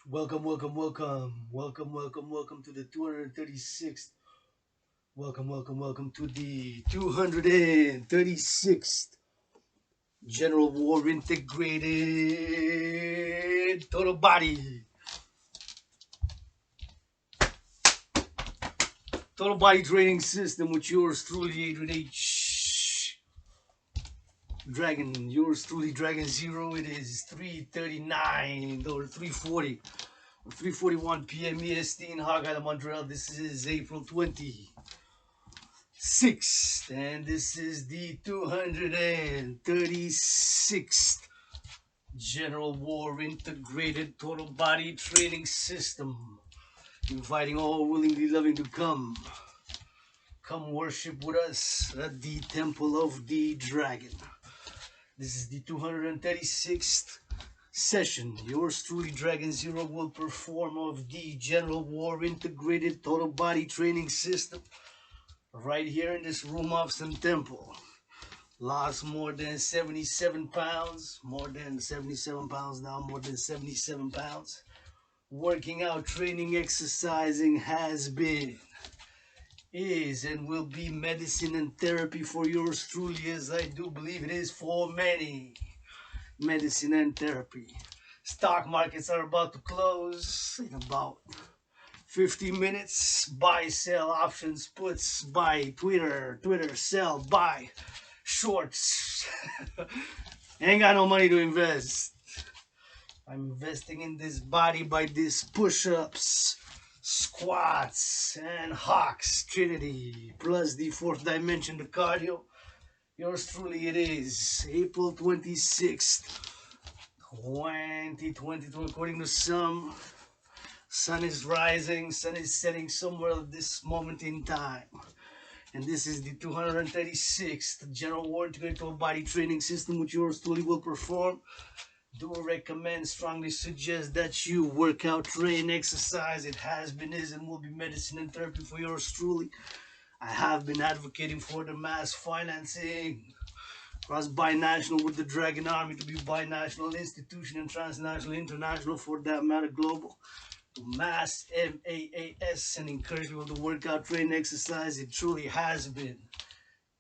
Welcome to the 236th. Welcome to the 236th General War Integrated Total Body Training System with yours truly, Adrian H. Dragan, yours truly, Dragan Zero. It is 3:39 or 3:40. 3:41 p.m. EST in Hog Montreal. This is April 26th, and this is the 236th General War Integrated Total Body Training System. Inviting all willingly loving to come worship with us at the Temple of the Dragon. This is the 236th session. Yours truly, Dragan Zero, will perform of the General War Integrated Total Body Training System right here in this room of some temple. Lost more than 77 pounds, more than 77 pounds now, more than 77 pounds. Working out, training, exercising has been, is, and will be medicine and therapy for yours truly, as I do believe it is for many. Medicine and therapy. Stock markets are about to close in about 50 minutes. Buy, sell, options, puts, buy, Twitter, sell, buy, shorts. Ain't got no money to invest. I'm investing in this body by these push-ups, squats, and hawks, Trinity, plus the fourth dimension, the cardio. Yours truly it is, April 26th, 2022, according to some. Sun is rising, sun is setting somewhere at this moment in time. And this is the 236th General War Integrated Body Training System, which yours truly will perform. Do recommend, strongly suggest that you work out, train, exercise. It has been, is, and will be medicine and therapy for yours truly. I have been advocating for the mass financing across binational with the Dragan Army to be binational institution and transnational, international, for that matter, global. To mass MAAS and encourage people to work out, train, exercise. It truly has been,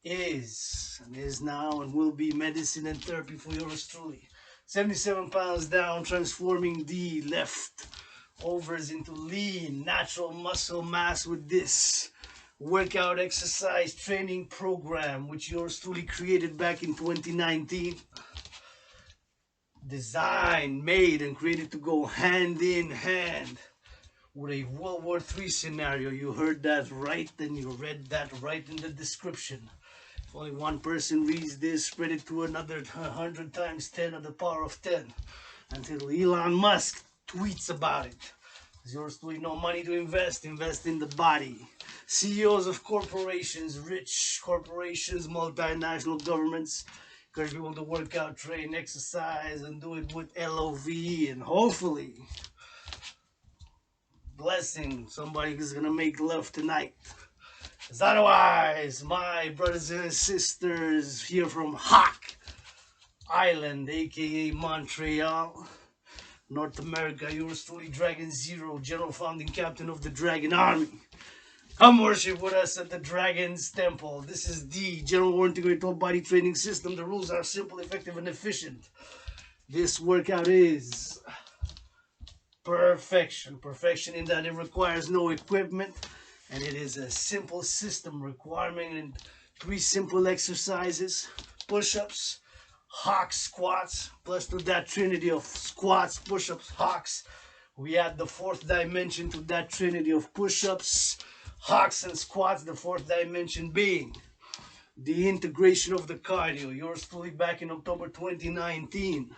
is, and is now, and will be medicine and therapy for yours truly. 77 pounds down, transforming the leftovers into lean, natural muscle mass with this workout, exercise, training program, which yours truly created back in 2019. Designed, made, and created to go hand in hand with a World War III scenario. You heard that right, and you read that right in the description. If only one person reads this, spread it to another 100 times 10 to the power of 10 until Elon Musk tweets about it. Yours truly, no money to invest in the body. CEOs of corporations, rich corporations, multinational governments, encourage people to work out, train, exercise, and do it with LOV, and hopefully blessing somebody who's gonna make love tonight. As otherwise, my brothers and sisters here from Hawk Island, aka Montreal, North America, yours truly, Dragan Zero, General Founding Captain of the Dragan Army. Come worship with us at the Dragon's Temple. This is the General War Integrated Total Body Training System. The rules are simple, effective, and efficient. This workout is perfection. Perfection in that it requires no equipment, and it is a simple system requiring 3 simple exercises: push-ups, hawks, squats, plus to that trinity of squats, push-ups, hawks, we add the 4th dimension to that trinity of push-ups, hawks, and squats, the 4th dimension being the integration of the cardio. Yours truly back in October 2019,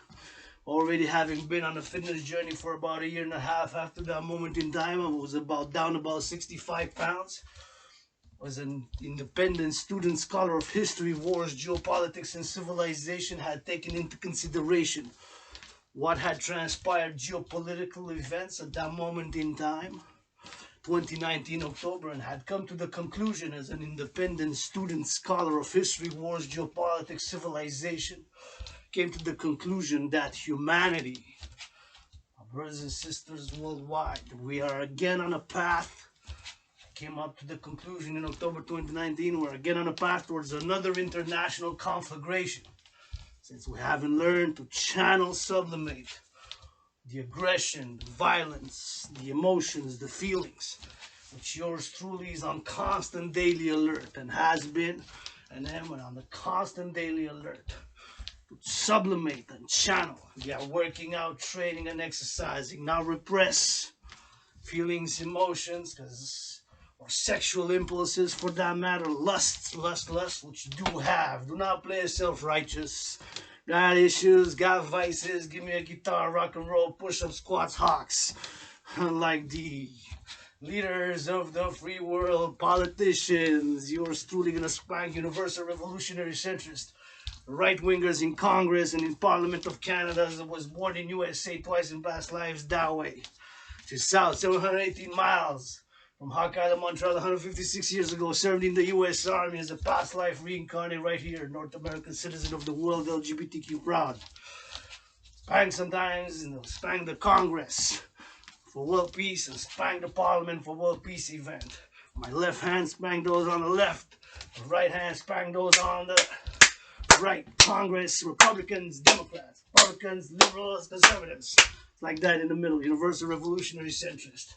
already having been on a fitness journey for about 1.5 years. After that moment in time, I was down about 65 pounds. Was an independent student, scholar of history, wars, geopolitics, and civilization, had taken into consideration what had transpired, geopolitical events at that moment in time, 2019 October, and had come to the conclusion, as an independent student, scholar of history, wars, geopolitics, civilization, came to the conclusion that humanity, brothers and sisters worldwide, we are again on a path. Came up to the conclusion in October 2019, we're again on a path towards another international conflagration. Since we haven't learned to channel, sublimate the aggression, the violence, the emotions, the feelings, which yours truly is on constant daily alert and has been, and am on the constant daily alert. Sublimate and channel. Yeah, working out, training, and exercising. Not repress feelings, emotions, or sexual impulses for that matter. Lust, which you do have. Do not play self-righteous. Got issues, got vices. Give me a guitar, rock and roll, push-ups, squats, hawks. Unlike the leaders of the free world, politicians, yours truly gonna spank universal revolutionary centrist right-wingers in Congress and in Parliament of Canada, that was born in USA twice in past lives that way. To south, 718 miles from Hawkeye to Montreal, 156 years ago, served in the US Army as a past life reincarnated right here, North American citizen of the world, LGBTQ proud. Spank sometimes, spank the Congress for world peace and spank the Parliament for world peace event. My left hand spank those on the left, the right hand spank those on the right. Congress, Republicans, Democrats, Republicans, liberals, conservatives. It's like that in the middle. Universal revolutionary centrist.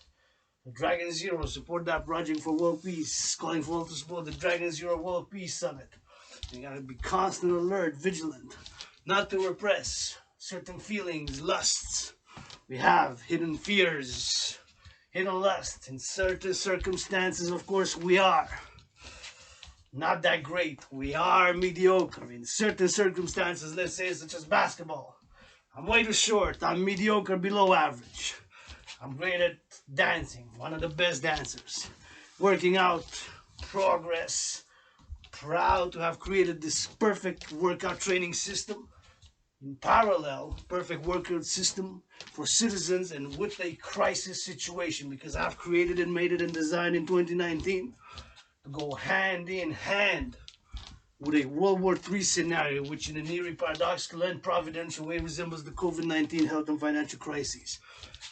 The Dragan Zero, support that project for world peace. Calling for all to support the Dragan Zero World Peace Summit. You gotta be constant alert, vigilant, not to repress certain feelings, lusts. We have hidden fears, hidden lusts. In certain circumstances, of course, we are not that great. We are mediocre in certain circumstances, let's say such as basketball. I'm way too short. I'm mediocre, below average. I'm great at dancing, one of the best dancers. Working out, progress. Proud to have created this perfect workout training system. In parallel, perfect workout system for citizens and with a crisis situation, because I've created and made it and designed in 2019 to go hand in hand with a World War III scenario, which in an eerie, paradoxical, and providential way resembles the COVID-19 health and financial crises.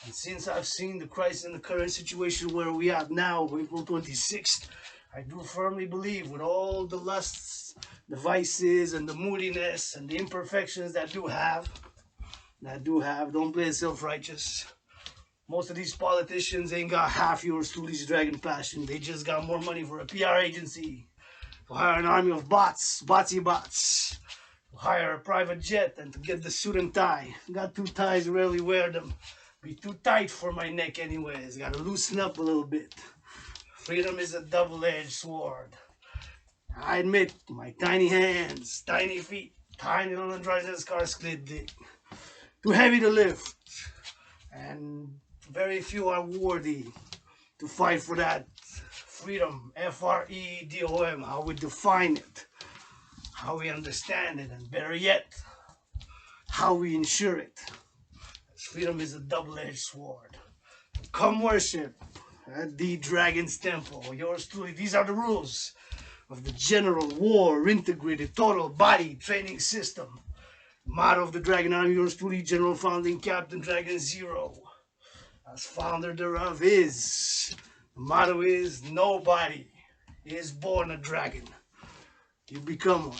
And since I've seen the crisis in the current situation where we are now, April 26th, I do firmly believe with all the lusts, the vices, and the moodiness, and the imperfections that do have, don't play self-righteous. Most of these politicians ain't got half yours truly's dragon passion. They just got more money for a PR agency, to hire an army of bots, to hire a private jet, and to get the suit and tie. Got two ties, rarely wear them. Be too tight for my neck anyways. Gotta loosen up a little bit. Freedom is a double-edged sword. I admit, my tiny hands, tiny feet, tiny little driver's car skid dick. Too heavy to lift. And very few are worthy to fight for that freedom, F-R-E-D-O-M, how we define it, how we understand it, and better yet, how we ensure it. Freedom is a double-edged sword. Come worship at the Dragon's Temple. Yours truly, these are the rules of the General War Integrated Total Body Training System. Motto of the Dragon Army, yours truly, General Founding Captain Dragan Zero. As founder thereof is, the motto is, nobody is born a dragon. You become one.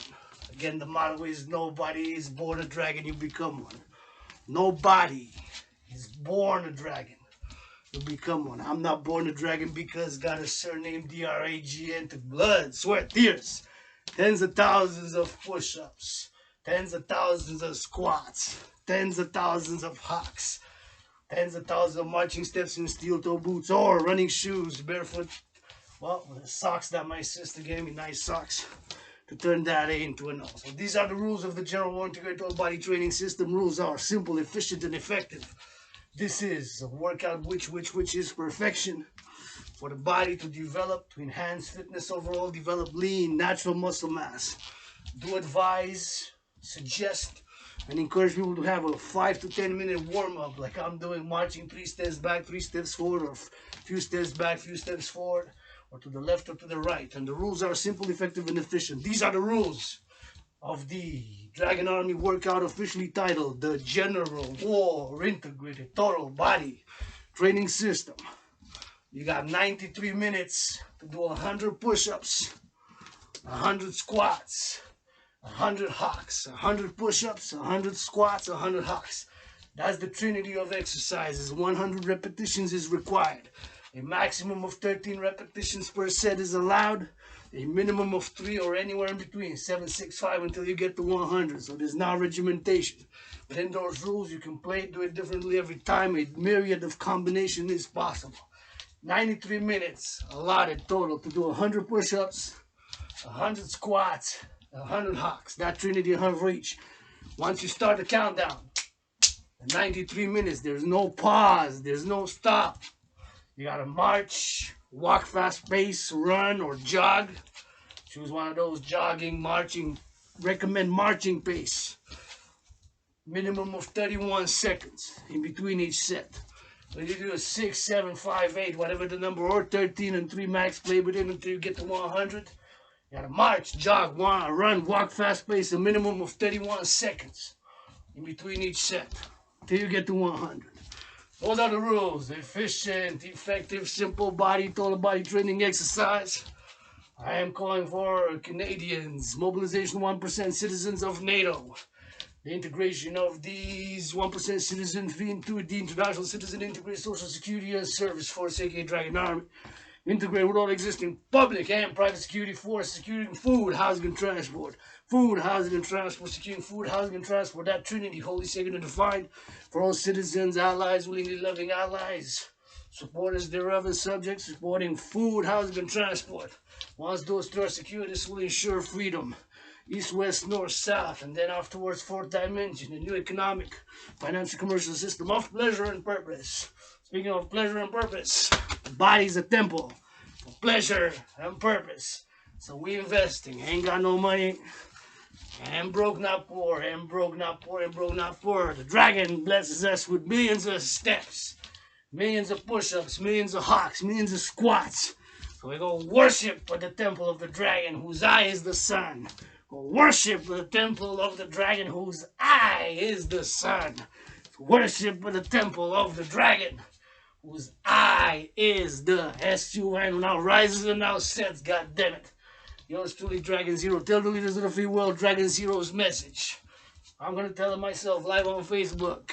Again, the motto is, nobody is born a dragon, you become one. Nobody is born a dragon. You become one. I'm not born a dragon because got a surname D-R-A-G-N, took blood, sweat, tears. Tens of thousands of push-ups. Tens of thousands of squats. Tens of thousands of hawks. Tens of thousands of marching steps in steel-toe boots or running shoes, barefoot. Well, the socks that my sister gave me, nice socks, to turn that A into an O. So these are the rules of the General War Integrated Total Body Training System. Rules are simple, efficient, and effective. This is a workout which is perfection for the body to develop, to enhance fitness overall, develop lean, natural muscle mass. Do advise, suggest, and encourage people to have a 5 to 10 minute warm-up like I'm doing, marching 3 steps back, 3 steps forward, or few steps back, few steps forward, or to the left or to the right. And the rules are simple, effective, and efficient. These are the rules of the Dragon Army workout officially titled the General War Integrated Total Body Training System. You got 93 minutes to do 100 push-ups, 100 squats, 100 hocks, 100 push-ups, 100 squats, 100 hocks. That's the trinity of exercises. 100 repetitions is required. A maximum of 13 repetitions per set is allowed. A minimum of 3 or anywhere in between, 7, 6, 5 until you get to 100. So there's no regimentation. Within those rules, you can play, do it differently every time. A myriad of combination is possible. 93 minutes allotted total to do 100 push-ups, 100 squats, 100 hocks. That trinity, 100 for each. Once you start the countdown, 93 minutes, there's no pause, there's no stop. You gotta march, walk fast pace, run or jog. Choose one of those jogging, marching, recommend marching pace. Minimum of 31 seconds in between each set. So you do a 6, 7, 5, 8, whatever the number, or 13 and 3 max, play with it until you get to 100. You gotta march, jog, run, walk fast pace, a minimum of 31 seconds in between each set until you get to 100. Those are the rules. Efficient, effective, simple body, total body training exercise. I am calling for Canadians, mobilization 1% citizens of NATO. The integration of these 1% citizens into the International Citizen Integrated Social Security and Service Force, aka Dragon Army. Integrate with all existing public and private security forces, securing food, housing, and transport. Food, housing, and transport, securing food, housing, and transport. That trinity, holy, sacred, and defined for all citizens, allies, willingly loving allies, supporters thereof, and subjects, supporting food, housing, and transport. Once those three are secure, this will ensure freedom. East, west, north, south, and then afterwards, fourth dimension, a new economic, financial, commercial system of pleasure and purpose. Speaking of pleasure and purpose, the body's a temple for pleasure and purpose. So we investing, ain't got no money, and broke not poor, and broke not poor, and broke not poor. The Dragon blesses us with millions of steps, millions of push-ups, millions of hocks, millions of squats. So we go worship for the temple of the Dragon, whose eye is the sun. Go worship for the temple of the Dragon, whose eye is the sun. Worship for the temple of the Dragon, whose eye is the S-U-N, who now rises and now sets, goddammit. Yours truly, Dragon Zero. Tell the leaders of the free world Dragon Zero's message. I'm gonna tell it myself live on Facebook.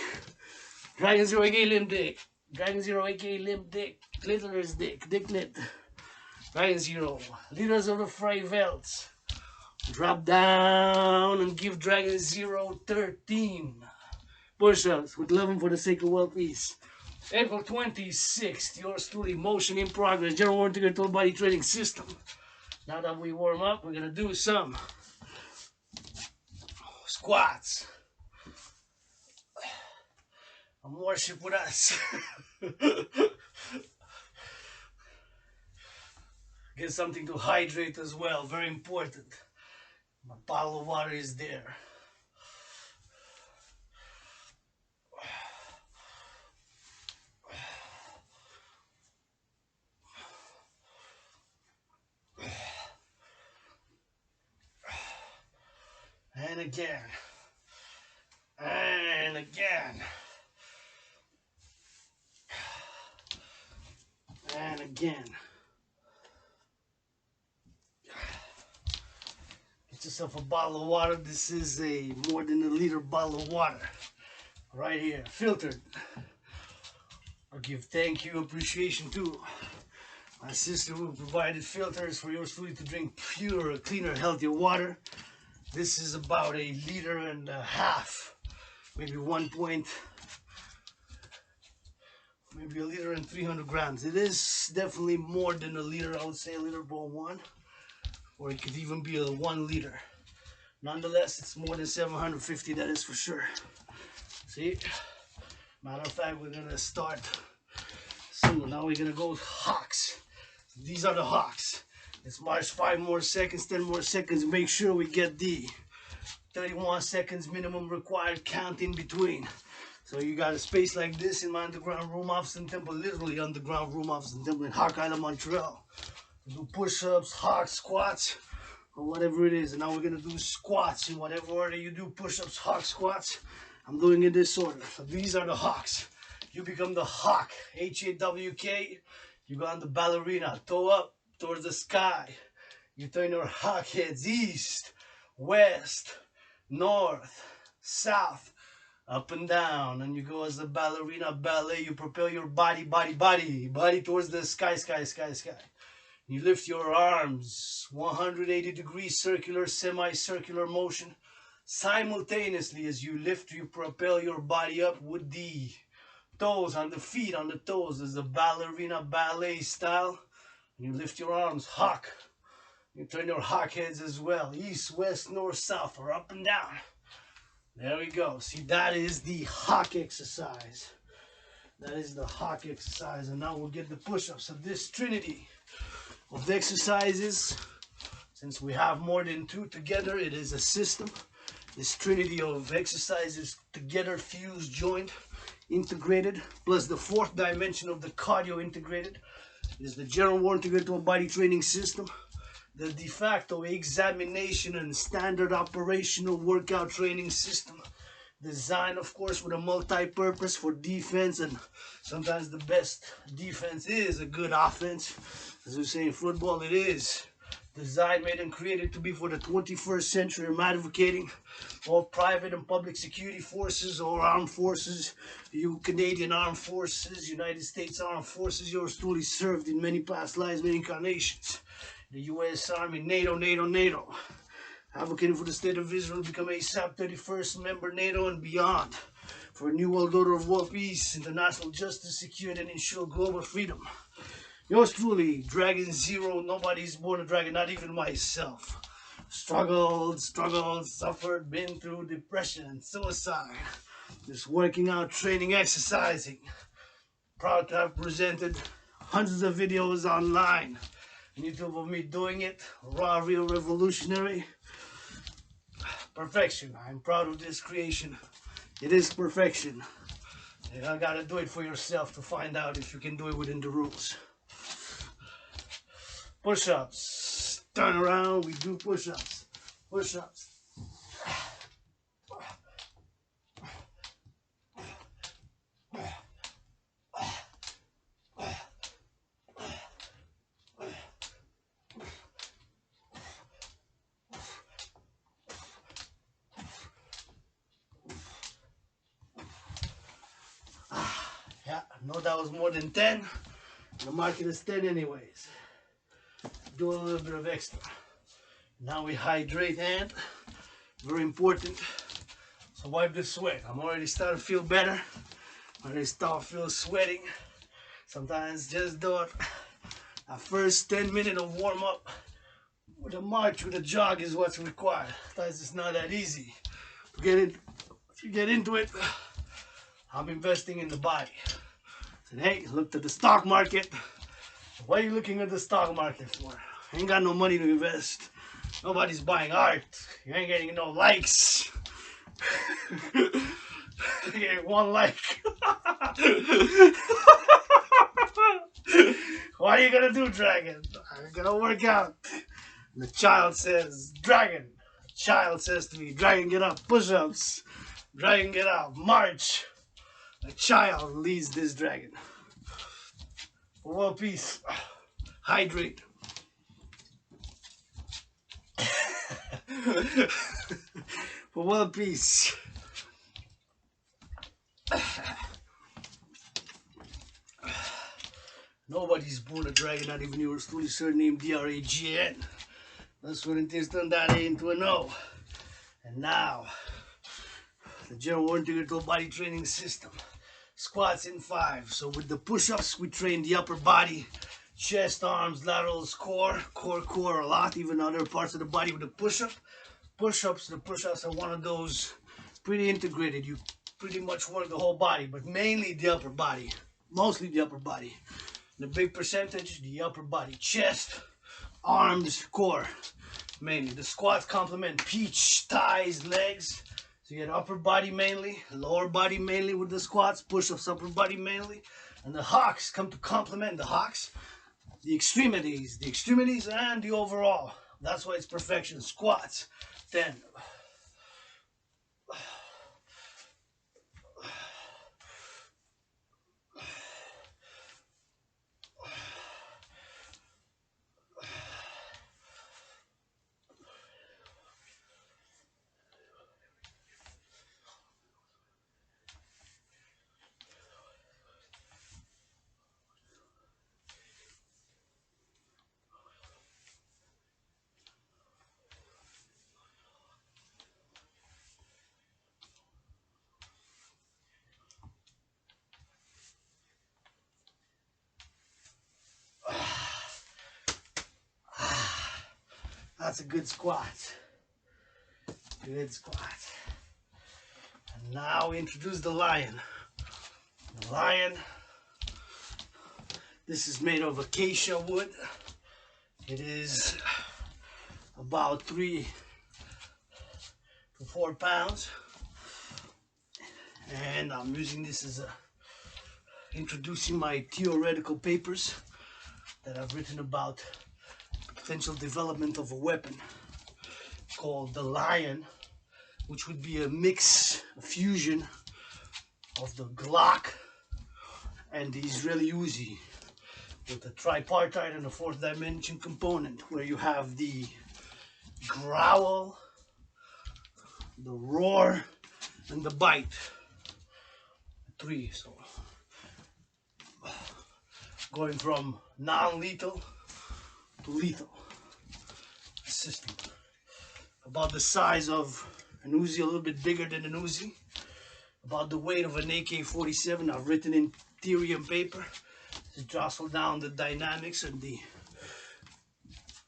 Dragon Zero, aka Limp Dick. Dragon Zero, aka Limp Dick. Glittler's Dick. Dicklet. Dragon Zero. Leaders of the free velds. Drop down and give Dragon Zero 13 push-ups with 11 for the sacred world peace. April 26th, yours truly, motion in progress, General War Integrated Total Body Training System. Now that we warm up, we're gonna do some squats. Come worship with us. Get something to hydrate as well, very important. My bottle of water is there. And again. And again. And again. Get yourself a bottle of water. This is a more than a liter bottle of water. Right here. Filtered. I'll give thank you, appreciation to my sister who provided filters for yours truly to drink pure, cleaner, healthier water. This is about 1.5 liters, maybe 1 point, maybe 1 liter and 300 grams. It is definitely more than 1 liter. I would say 1.1 liter, or it could even be a 1 liter. Nonetheless, it's more than 750, that is for sure. See, matter of fact, we're gonna start soon. Now we're gonna go hocks. These are the hocks. Let's march 5 more seconds, 10 more seconds. Make sure we get the 31 seconds minimum required count in between. So you got a space like this in my underground room office and temple, literally underground room office and temple in Hawk Island, Montreal. Do push-ups, hocks, squats, or whatever it is. And now we're gonna do squats in whatever order you do push-ups, hawk squats. I'm doing in this order. So these are the hawks. You become the hawk, H-A-W-K. You go on the ballerina, toe up towards the sky. You turn your hawk heads east, west, north, south, up and down. And you go as the ballerina ballet. You propel your body towards the sky. You lift your arms, 180 degree circular, semicircular motion. Simultaneously as you lift, you propel your body up with the toes on the feet, on the toes, as the ballerina ballet style. You lift your arms, hawk. You turn your hawk heads as well, east, west, north, south, or up and down. There we go. See, that is the hawk exercise. That is the hawk exercise. And now we'll get the push-ups of this trinity of exercises. Since we have more than two together, it is a system. This trinity of exercises together, fused, joined, integrated, plus the fourth dimension of the cardio integrated is the general war integrated body training system, the de facto examination and standard operational workout training system, designed of course with a multi-purpose for defense, and sometimes the best defense is a good offense. As we say in football, it is designed, made, and created to be for the 21st century, advocating all private and public security forces or armed forces. You Canadian Armed Forces, United States Armed Forces, yours truly served in many past lives, many incarnations. The U.S. Army, NATO. Advocating for the state of Israel to become a SAP 31st member, NATO and beyond. For a new world order of world peace, international justice, security, and ensure global freedom. Yours truly, Dragan Zero. Nobody's born a dragon, not even myself. Struggled, suffered, been through depression, suicide. Just working out, training, exercising. Proud to have presented hundreds of videos online on YouTube of me doing it. Raw, real, revolutionary. Perfection. I'm proud of this creation. It is perfection. You gotta do it for yourself to find out if you can do it within the rules. Push-ups. Turn around, we do push-ups. Push-ups. Yeah, no, that was more than 10. The market is 10 anyways. Do a little bit of extra. Now we hydrate hand. Very important. So wipe the sweat. I'm already starting to feel better. Already start to feel sweating. Sometimes just do it. That first 10 minutes of warm up with a march, with a jog is what's required. Sometimes it's not that easy. If you get into it, I'm investing in the body. Said, hey, looked at the stock market. What are you looking at the stock market for? Ain't got no money to invest. Nobody's buying art. You ain't getting no likes. You get 1 like. What are you gonna do, Dragan? I'm gonna work out. And the child says, Dragan. The child says to me, Dragan, get up, push-ups. Dragan, get up, march. The child leads this dragon. For world peace, hydrate. For world peace. Nobody's born a dragon, not even yours truly surnamed Dragan. That's what it is, turned that A into an O. And now, the general integrated body training system. Squats in 5. So with the push-ups, we train the upper body, chest, arms, laterals, core a lot, even other parts of the body with the push-up. The push-ups are one of those pretty integrated. You pretty much work the whole body, but mainly the upper body. Mostly the upper body. The big percentage, the upper body, chest, arms, core. Mainly. The squats complement peach, thighs, legs. So you get upper body mainly, lower body mainly with the squats, push-ups upper body mainly. And the hawks come to complement the hawks, the extremities and the overall. That's why it's perfection. Squats. 10. That's a good squat. Good squat. And now we introduce the lion. The lion, this is made of acacia wood. It is about 3 to 4 pounds. And I'm using this as introducing my theoretical papers that I've written about potential development of a weapon called the Lion, which would be a mix, a fusion of the Glock and the Israeli Uzi with a tripartite and a fourth dimension component, where you have the growl, the roar, and the bite. 3. So going from non-lethal to lethal system. About the size of an Uzi, a little bit bigger than an Uzi. About the weight of an AK-47. I've written in theory and paper to jostle down the dynamics and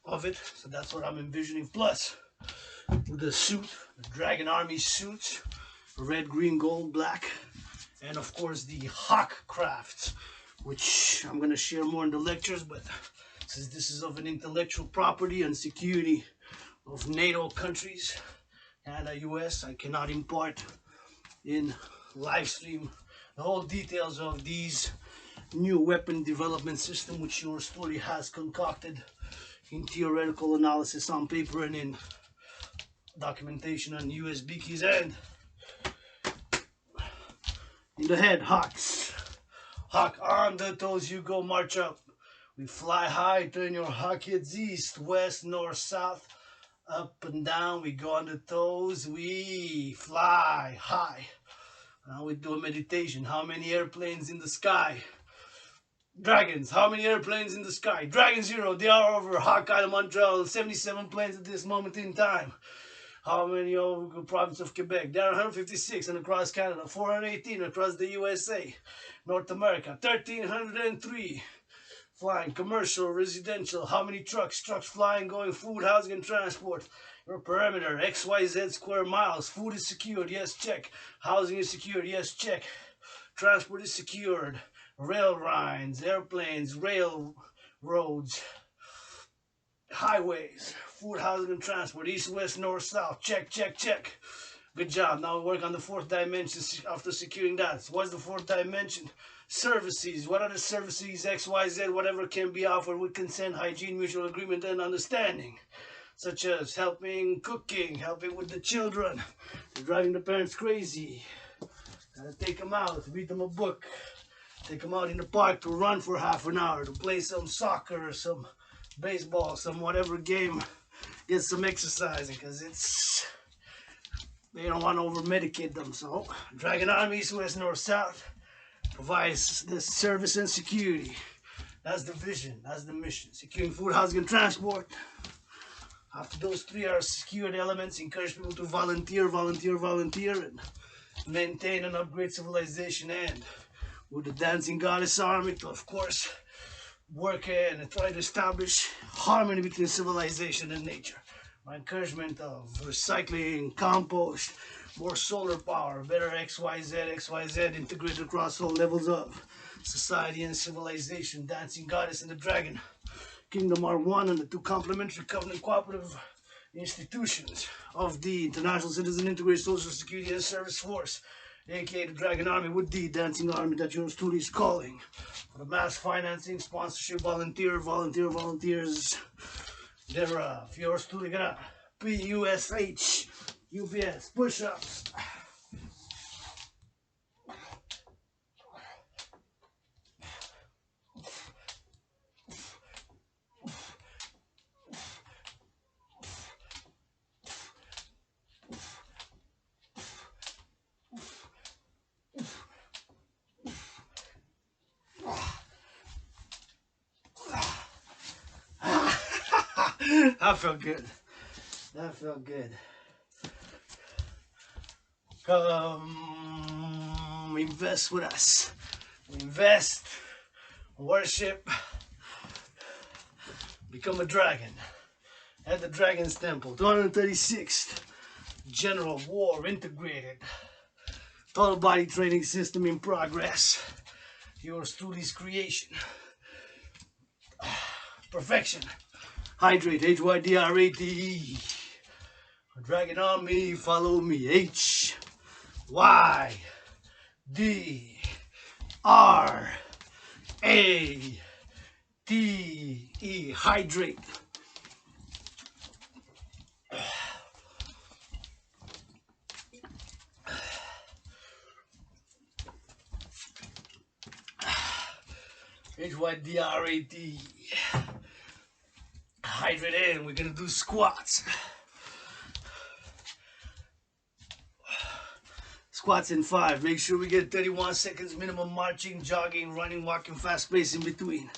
of it. So that's what I'm envisioning. Plus, with the suit, the Dragan Army suits, red, green, gold, black, and of course the Hawk crafts, which I'm going to share more in the lectures, but since this is of an intellectual property and security of NATO countries, Canada, US, I cannot impart in live stream the whole details of these new weapon development system, which yours truly has concocted in theoretical analysis on paper and in documentation on USB keys. And in the head, Hawks. Hawk on the toes, you go, march up. We fly high, turn your hawk heads east, west, north, south, up and down. We go on the toes, we fly high. Now we do a meditation. How many airplanes in the sky? Dragons, how many airplanes in the sky? Dragan 0, they are over Hawk Island, Montreal, 77 planes at this moment in time. How many over the province of Quebec? There are 156, and across Canada, 418 across the USA, North America, 1,303 flying, commercial, residential. How many trucks? Trucks flying, going, food, housing, and transport. Your perimeter, XYZ square miles. Food is secured, yes, check. Housing is secured, yes, check. Transport is secured. Rail lines, airplanes, railroads, highways, food, housing, and transport, east, west, north, south, check, check, check. Good job. Now we work on the fourth dimension after securing that. So what's the fourth dimension? Services. What are the services? X, Y, Z, whatever can be offered with consent, hygiene, mutual agreement, and understanding. Such as helping, cooking, helping with the children, driving the parents crazy. Gotta take them out, read them a book. Take them out in the park to run for half an hour, to play some soccer, some baseball, some whatever game. Get some exercising, because they don't want to over-medicate them. So, Dragan Army, East, West, North, South, provides the service and security. That's the vision, that's the mission. Securing food, housing, and transport. After those 3 are secured elements, encourage people to volunteer, and maintain and upgrade civilization, and with the Dancing Goddess Army to, of course, work and try to establish harmony between civilization and nature. My encouragement of recycling, compost, more solar power, better XYZ integrated across all levels of society and civilization. Dancing Goddess and the Dragon Kingdom are one, and the 2 complementary covenant cooperative institutions of the International Citizen Integrated Social Security and Service Force, aka the Dragan Army, with the Dancing Army that yours truly is calling. For the mass financing, sponsorship, volunteers, thereof. Yours truly gonna PUSH, UPS, push-ups. That felt good. That felt good. Come invest with us. Invest, worship, become a dragon. At the Dragon's Temple, 236th General War Integrated. Total body training system in progress. Yours truly's creation. Perfection. Hydrate, HYDRATE. Dragon army, follow me. HYDRATE. Hydrate. HYDRATE. Hydrate in. We're gonna do squats. Squats in 5. Make sure we get 31 seconds minimum marching, jogging, running, walking, fast pace in between.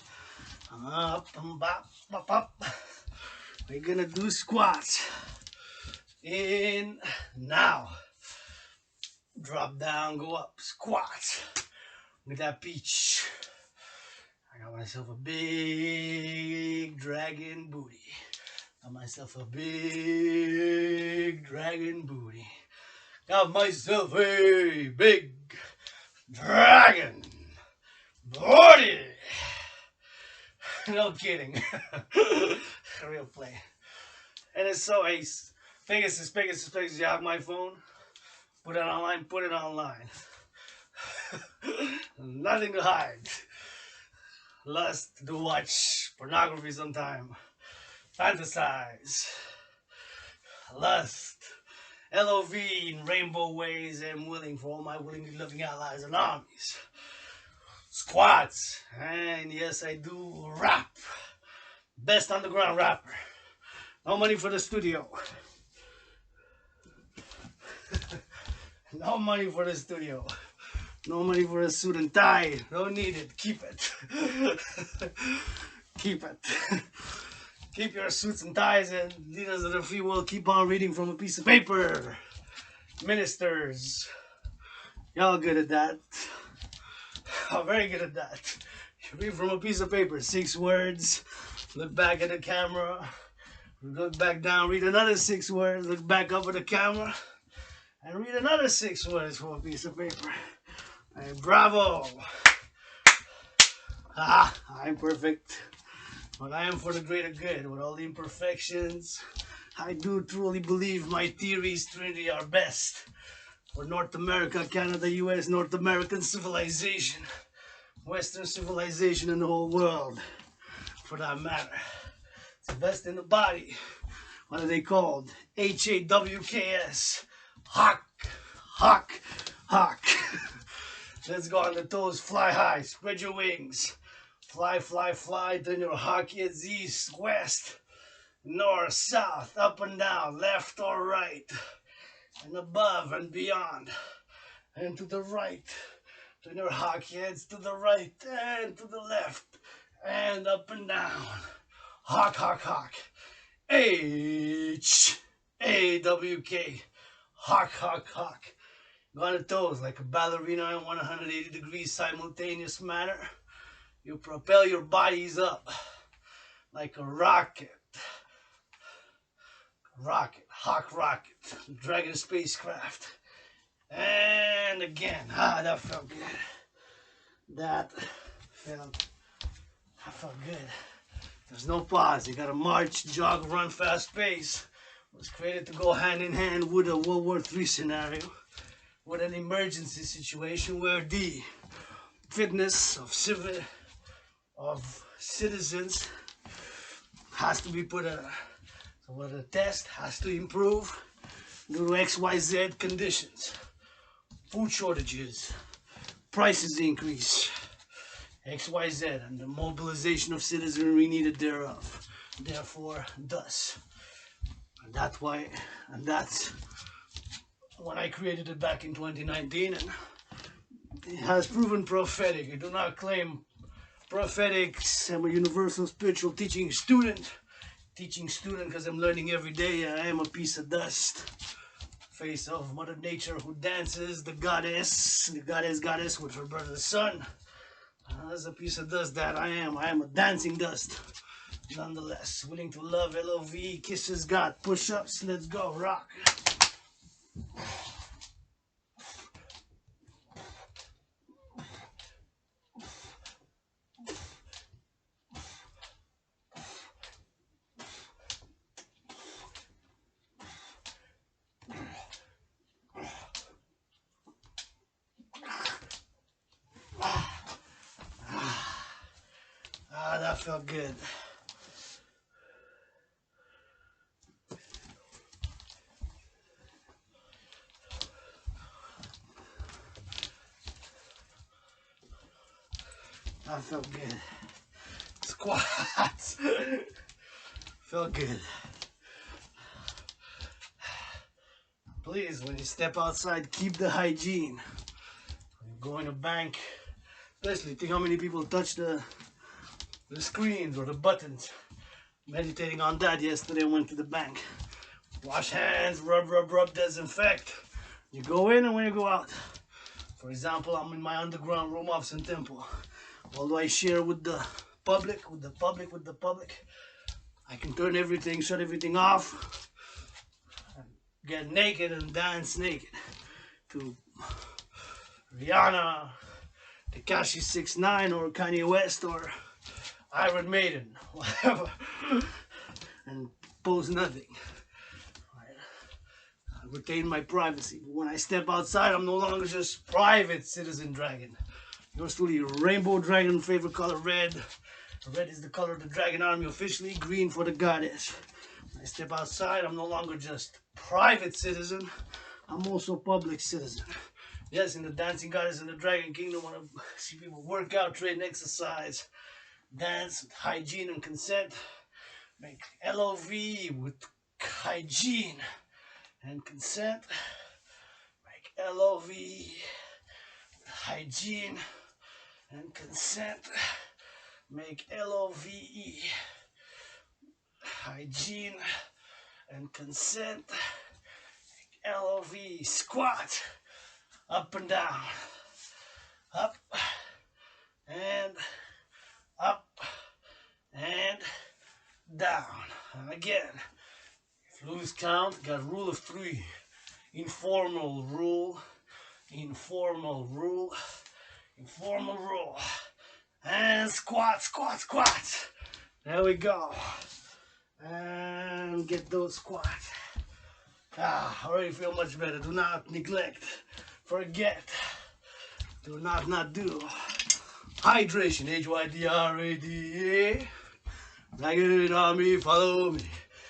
Up and bop, bop, bop. We're gonna do squats. In, now. Drop down, go up. Squats. With that peach. I got myself a big dragon booty. Got myself a big dragon booty. Got myself a big dragon booty. No kidding. Real play. And it's so ace. Pegasus, you have my phone. Put it online, put it online. Nothing to hide. Lust to watch pornography sometime. Fantasize. Lust. LOV in rainbow ways. I'm willing for all my willingly loving allies and armies. Squats. And yes, I do rap. Best underground rapper. No money for the studio. No money for the studio. No money for a suit and tie. Don't need it. Keep it. Keep it. Keep your suits and ties, and leaders of the free world keep on reading from a piece of paper. Ministers. Y'all good at that. I'm very good at that. You read from a piece of paper. 6 words. Look back at the camera. Look back down. Read another 6 words. Look back up at the camera. And read another 6 words from a piece of paper. Hey, bravo! I'm perfect, but I am for the greater good. With all the imperfections, I do truly believe my theories, Trinity, are best for North America, Canada, US, North American civilization, Western civilization, and the whole world, for that matter. It's the best in the body. What are they called? HAWKS. Hawk, hawk, hawk. Let's go on the toes, fly high, spread your wings. Fly, fly, fly, turn your hawk heads east, west, north, south, up and down, left or right, and above and beyond, and to the right. Turn your hawk heads to the right and to the left, and up and down. Hawk, hawk, hawk. HAWK. Hawk, hawk, hawk. Go on the toes like a ballerina in 180 degrees simultaneous manner. You propel your bodies up like a rocket. Rocket, hawk rocket, Dragon spacecraft. And again, that felt good. That felt good. There's no pause. You gotta march, jog, run, fast pace. It was created to go hand in hand with a World War III scenario, with an emergency situation where the fitness of citizens has to be put so the test has to improve due to XYZ conditions. Food shortages, prices increase, XYZ, and the mobilization of citizenry needed thereof. Therefore, thus. And that's why, and that's when I created it back in 2019, and it has proven prophetic. I do not claim prophetics. I'm a universal spiritual teaching student because I'm learning every day. I am a piece of dust, face of Mother Nature who dances, the goddess with her brother the sun. As a piece of dust that I am a dancing dust. Nonetheless, willing to love, L-O-V, kisses God, push-ups, let's go, rock. That felt good. That felt good. Squats. Felt good. Please, when you step outside, keep the hygiene. When you go in a bank, especially, think how many people touch the screens or the buttons. Meditating on that yesterday. I went to the bank. Wash hands, rub, disinfect. You go in and when you go out. For example, I'm in my underground room office in Temple. Although I share with the public, I can turn everything, shut everything off, get naked and dance naked to Rihanna, Tekashi 6ix9ine, or Kanye West, or Iron Maiden, whatever, and pose nothing. I retain my privacy. But when I step outside, I'm no longer just private citizen Dragan. Yours truly, Rainbow Dragon, favorite color red. Red is the color of the Dragon Army officially, green for the goddess. When I step outside, I'm no longer just private citizen, I'm also public citizen. Yes, in the Dancing Goddess and the Dragon Kingdom, I want to see people work out, train, exercise, dance with hygiene and consent. Make LOV with hygiene and consent. Make LOV, hygiene and consent. Make LOVE, hygiene and consent. Make LOV, squat, up and down, up and up and down. And again, if you lose count, got rule of 3. Informal rule, informal rule, informal rule. And squat, squat, squat. There we go. And get those squats. I already feel much better. Do not neglect, forget, do not do. Hydration, Hydrada. Dragon Army, follow me.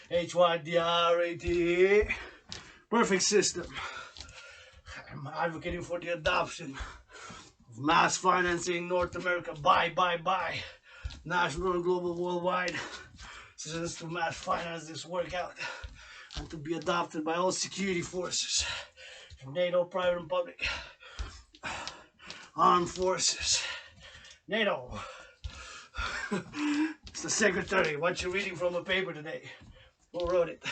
Hydrada. Perfect system. I'm advocating for the adoption of mass financing North America. Buy. National and global worldwide. Citizens to mass finance this workout and to be adopted by all security forces. NATO, private and public. Armed forces. NATO. It's the secretary. What you reading from a paper today? Who wrote it?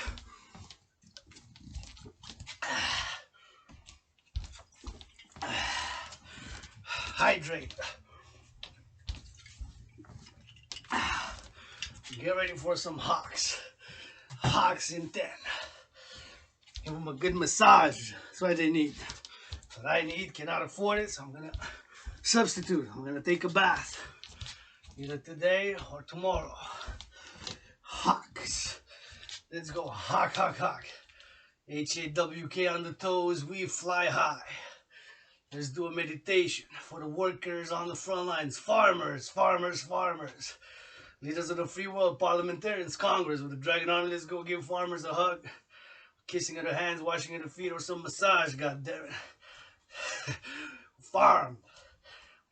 Hydrate. Get ready for some hawks. Hawks in 10. Give them a good massage. That's what they need. What I need, cannot afford it, so I'm gonna substitute. I'm gonna take a bath. Either today or tomorrow. Hawks. Let's go. Hawk. H-A-W-K on the toes. We fly high. Let's do a meditation for the workers on the front lines. Farmers. Leaders of the free world, parliamentarians, Congress, with the Dragan army, let's go give farmers a hug. Kissing of their hands, washing of their feet, or some massage, goddammit. Farm.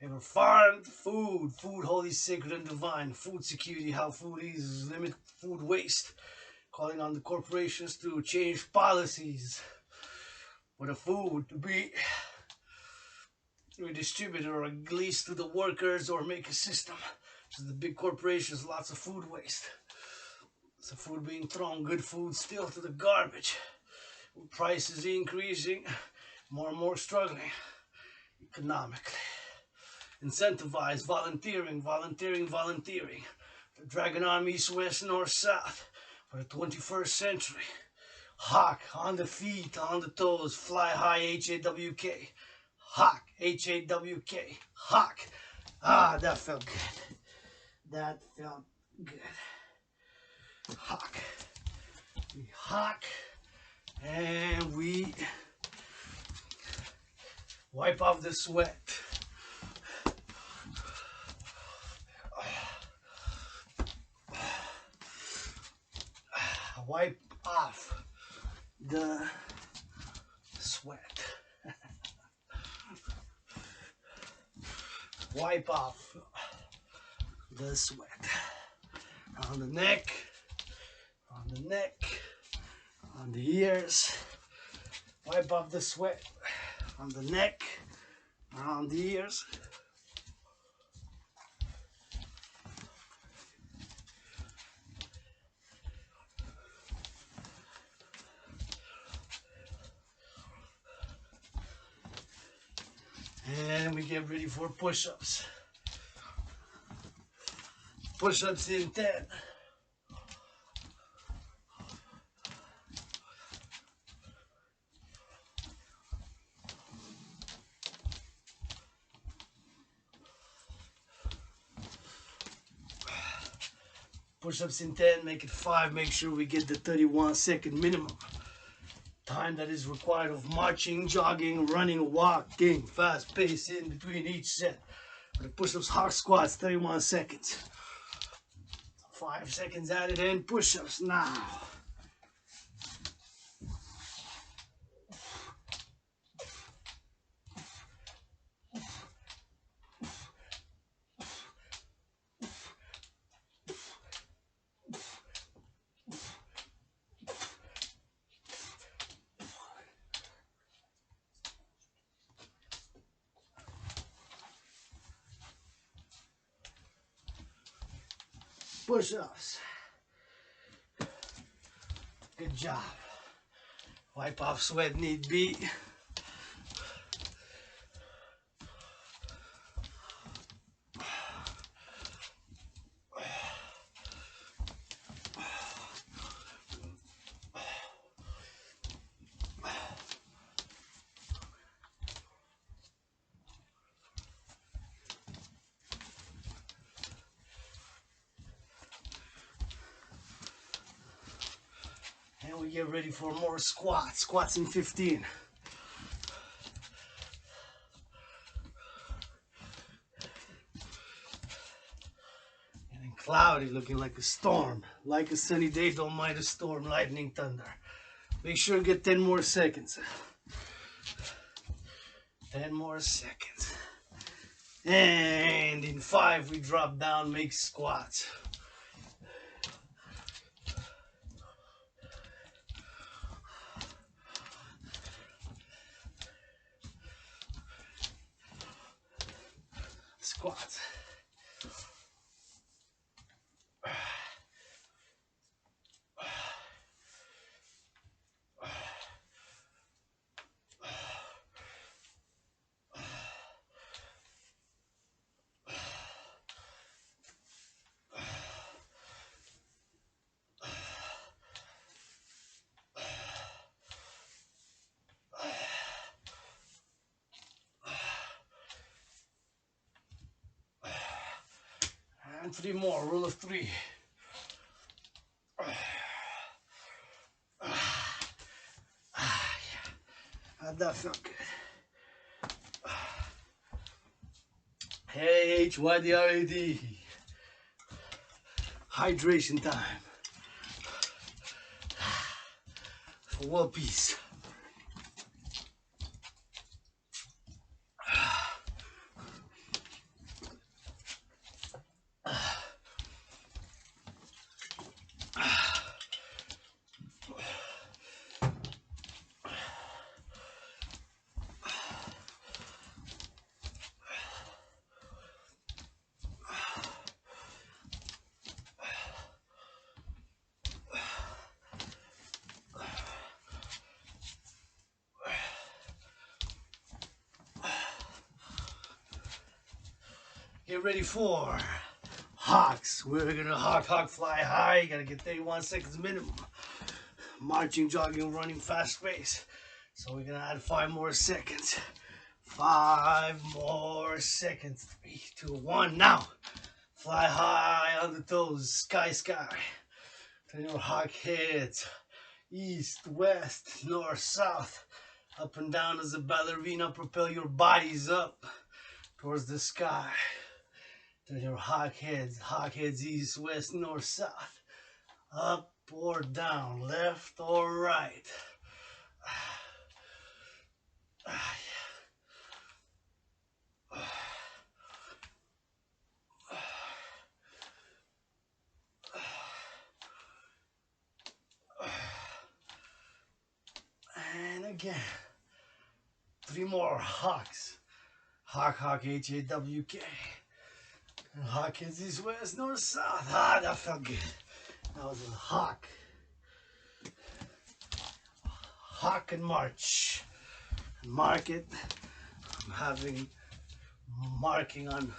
We have a farmed food. Food, holy, sacred, and divine. Food security, how food is, limit food waste. Calling on the corporations to change policies for the food to be redistributed or released to the workers, or make a system. So the big corporations, lots of food waste. So food being thrown, good food still to the garbage. Prices increasing, more and more struggling economically. Incentivize volunteering. The Dragan army, east, west, north, south for the 21st century. Hawk, on the feet, on the toes, fly high, H-A-W-K. Hawk, H-A-W-K. Hawk. Ah, that felt good. That felt good. Hawk. We hawk and we wipe off the sweat. Wipe off the sweat. Wipe off the sweat. On the neck, on the ears. Wipe off the sweat on the neck, around the ears. And we get ready for push-ups. Push-ups in 10. Push-ups in 10, make it 5. Make sure we get the 31-second minimum. Time that is required of marching, jogging, running, walking, fast pace in between each set. For the push-ups, hawk squats, 31 seconds. 5 seconds added in, push-ups now. Push-ups. Good job. Wipe off sweat need be. And we get ready for more squats. Squats in 15. Getting cloudy, looking like a storm. Like a sunny day, don't mind a storm, lightning, thunder. Make sure to get 10 more seconds. 10 more seconds. And in 5, we drop down, make squats. Squats. And 3 more, rule of 3. That felt good. H-Y-D-R-A-D. Hydration time. For world peace. Get ready for hawks. We're gonna hawk, fly high. You gotta get 31 seconds minimum. Marching, jogging, running, fast pace. So we're gonna add 5 more seconds. 5 more seconds. 3, 2, 1. Now, fly high on the toes. Sky. Turn your hawk heads. East, west, north, south. Up and down as a ballerina. Propel your bodies up towards the sky. Turn your hawk heads east, west, north, south. Up or down, left or right. And again. 3 more hawks. Hawk, H-A-W-K. Hawk is east, west, north, south. Ah, that felt good. That was a hawk. Hawk and march. Mark it. I'm having marking on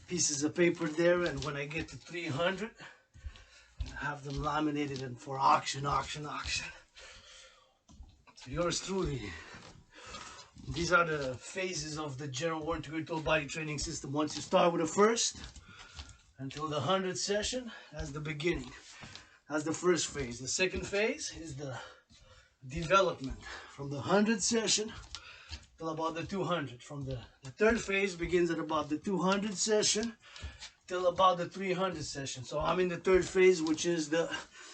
pieces of paper there, and when I get to 300, I have them laminated and for auction. So yours truly. These are the phases of the general war integrated total body training system. Once you start with the first, until the 100th session, that's the beginning. That's the first phase. The second phase is the development from the 100th session till about the 200. From the third phase begins at about the 200th session till about the 300th session. So I'm in the third phase, which is the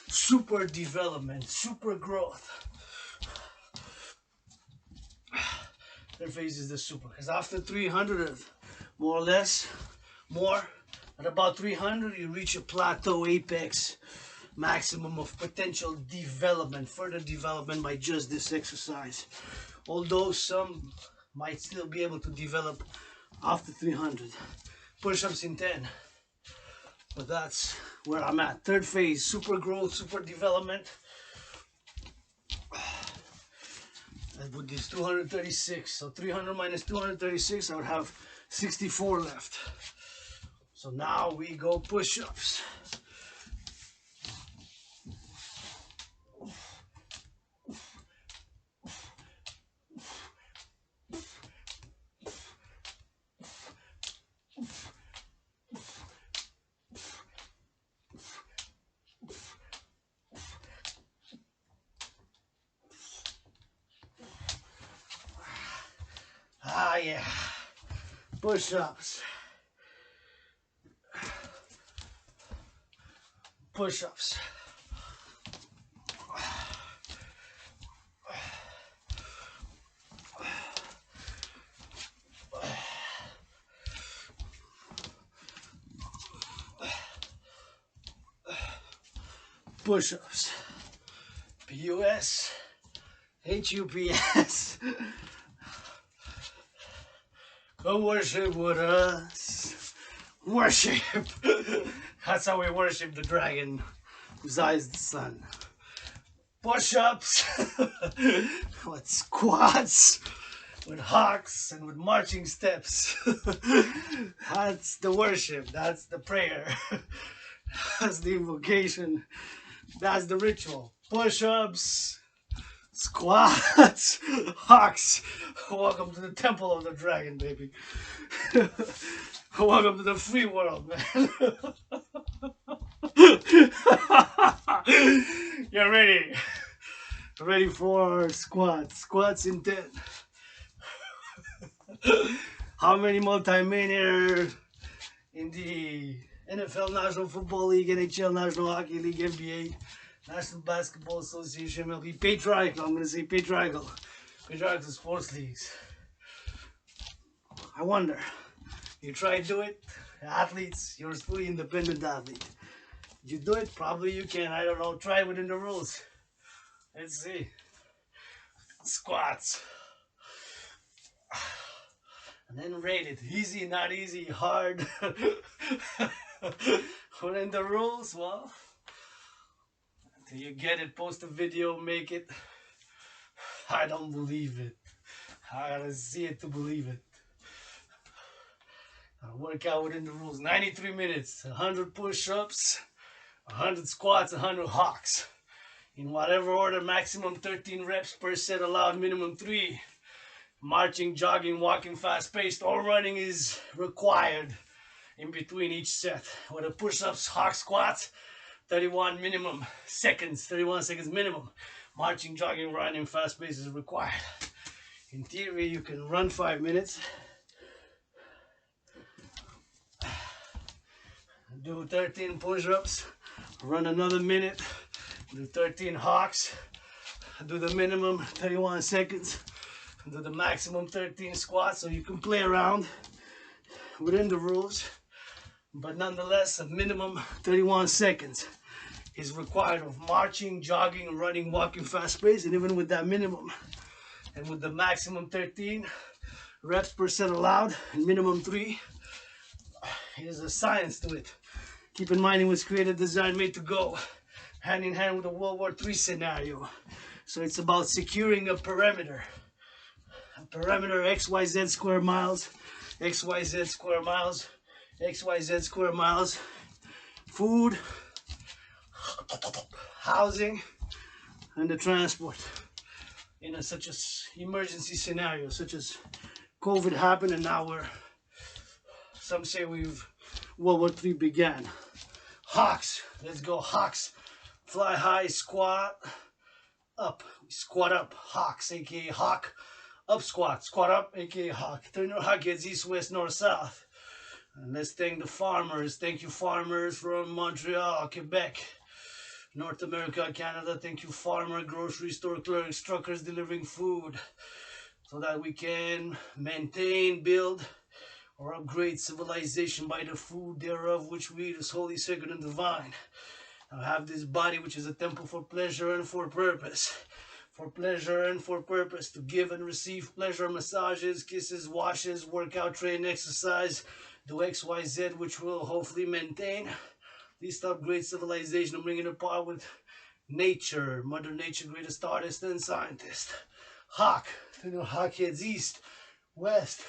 super development, super growth. Third phase is the super, because after 300, more or less, at about 300, you reach a plateau apex maximum of potential development, further development by just this exercise. Although some might still be able to develop after 300. Push-ups in 10. But that's where I'm at. Third phase, super growth, super development. And with this 236, so 300 minus 236, I would have 64 left. So now we go push-ups. Ah, yeah. Push-ups. Push-ups. Push-ups. P-U-S. H-U-P-S. Come worship with us. Worship. That's how we worship the dragon whose eye is the sun. Push-ups. With squats. With hawks and with marching steps. That's the worship. That's the prayer. That's the invocation. That's the ritual. Push-ups. Squats, hawks. Welcome to the temple of the dragon, baby. Welcome to the free world, man. Get ready. Ready for squats. Squats in 10. How many multi-millionaire in the NFL, National Football League, NHL, National Hockey League, NBA, National Basketball Association, MLB, patriarchal, I'm going to say patriarchal sports leagues. I wonder, you try to do it, athletes, you're a fully independent athlete. You do it, probably you can, I don't know, try within the rules. Let's see. Squats. And then rate it. Easy, not easy, hard. Within the rules, well, until you get it, post a video, make it. I don't believe it. I gotta see it to believe it. I'll work out within the rules. 93 minutes, 100 push-ups, 100 squats, 100 hawks. In whatever order, maximum 13 reps per set allowed, minimum 3. Marching, jogging, walking fast-paced, or running is required in between each set. With the push-ups, hawk squats, 31 seconds minimum. Marching, jogging, running, fast-paced is required. In theory, you can run 5 minutes. Do 13 push-ups, run another minute, do 13 hawks, do the minimum 31 seconds, do the maximum 13 squats, so you can play around within the rules, but nonetheless a minimum 31 seconds is required of marching, jogging, running, walking fast pace. And even with that minimum and with the maximum 13 reps per set allowed and minimum 3, there's a science to it. Keep in mind it was created, designed, made to go hand in hand with the World War III scenario. So it's about securing a perimeter. A perimeter, XYZ square miles, XYZ square miles, XYZ square miles. Food, housing, and the transport. In such an emergency scenario, such as COVID happened, and now some say World War III began. Hawks, let's go hawks. Fly high, squat up, squat up. Hawks, aka hawk. Up squat, squat up, aka hawk. Turn your hawk heads east, west, north, south. And let's thank the farmers. Thank you, farmers from Montreal, Quebec, North America, Canada. Thank you, farmer, grocery store clerks, truckers delivering food, so that we can maintain, build, or upgrade civilization by the food thereof which we eat is holy, sacred, and divine. I have this body which is a temple for pleasure and for purpose. For pleasure and for purpose, to give and receive pleasure, massages, kisses, washes, workout, train, exercise, do XYZ, which will hopefully maintain at least upgrade civilization and bring it apart with nature, Mother Nature, greatest artist and scientist. Hawk, to the hawk heads east, west,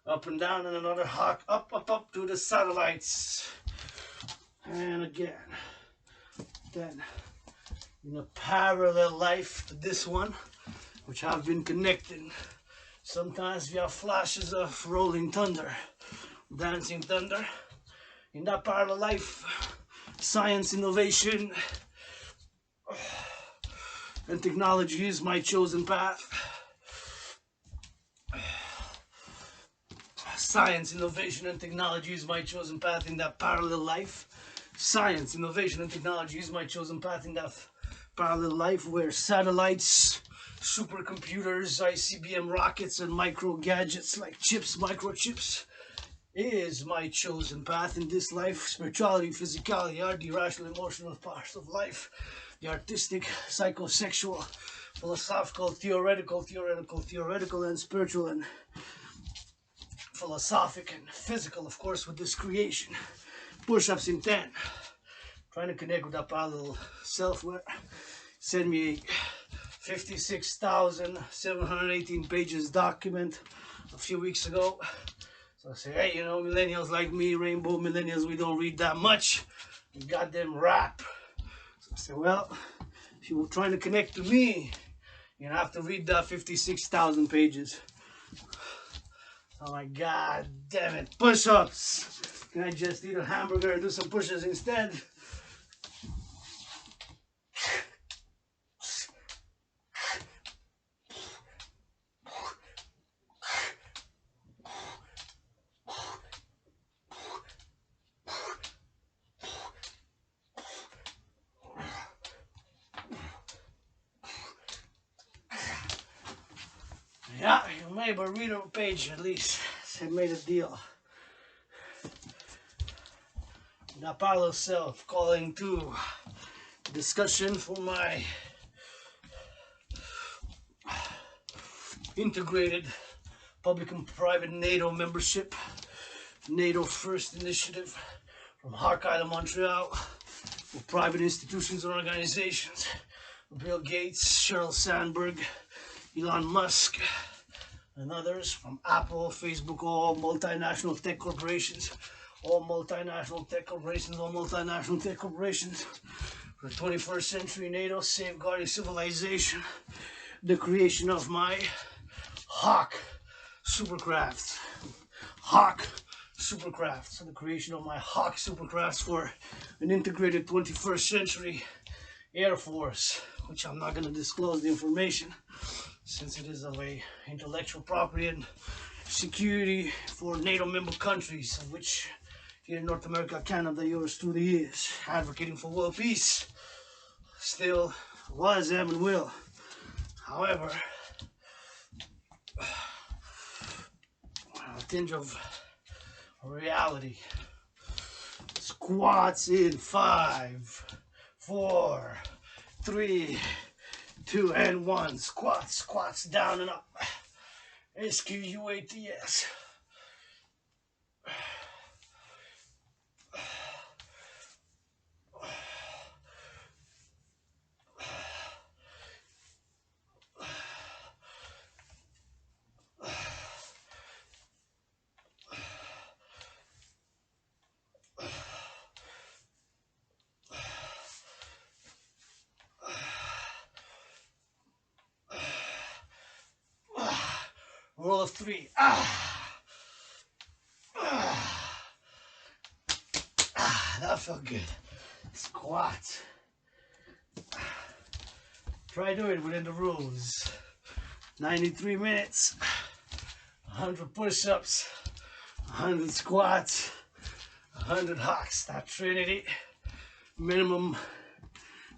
up and down, and another hawk, up to the satellites. And again, then in a parallel life to this one, which I've been connecting, sometimes via flashes of rolling thunder, dancing thunder. In that parallel life, science, innovation, and technology is my chosen path. Science, innovation, and technology is my chosen path in that parallel life. Science, innovation, and technology is my chosen path in that parallel life, where satellites, supercomputers, ICBM rockets, and micro gadgets like chips, microchips, is my chosen path in this life. Spirituality, physicality, art, the irrational, emotional parts of life, the artistic, psychosexual, philosophical, theoretical, and spiritual, and philosophic, and physical, of course, with this creation. Push-ups in 10. Trying to connect with that parallel self. Where send me a 56,718 pages document a few weeks ago. So I say, hey, you know, millennials like me, rainbow millennials, we don't read that much. We got them rap. So I said, well, if you were trying to connect to me, you have to read that 56,000 pages. Oh my God, damn it. Push-ups. Can I just eat a hamburger and do some push-ups instead? Yeah, you may, but read a page at least. I made a deal. Now, parallel self calling to discussion for my integrated public and private NATO membership, NATO First Initiative from Hark Island, Montreal, with private institutions and organizations, Bill Gates, Sheryl Sandberg, Elon Musk, and others from Apple, Facebook, all multinational tech corporations, all multinational tech corporations, all multinational tech corporations for the 21st century NATO, safeguarding civilization, the creation of my Hawk supercrafts. Hawk supercrafts. So the creation of my Hawk supercrafts for an integrated 21st century Air Force, which I'm not going to disclose the information since it is of a intellectual property and security for NATO member countries, of which here in North America, Canada, yours truly is, advocating for world peace. Still was, am, and will. However, a tinge of reality. Squats in 5, 4, 3, 2, and 1. Squats down and up. SQUATS. Roll of 3. That felt good. Squats. Try doing it within the rules. 93 minutes, 100 push-ups, 100 squats, 100 hawks. That trinity. Minimum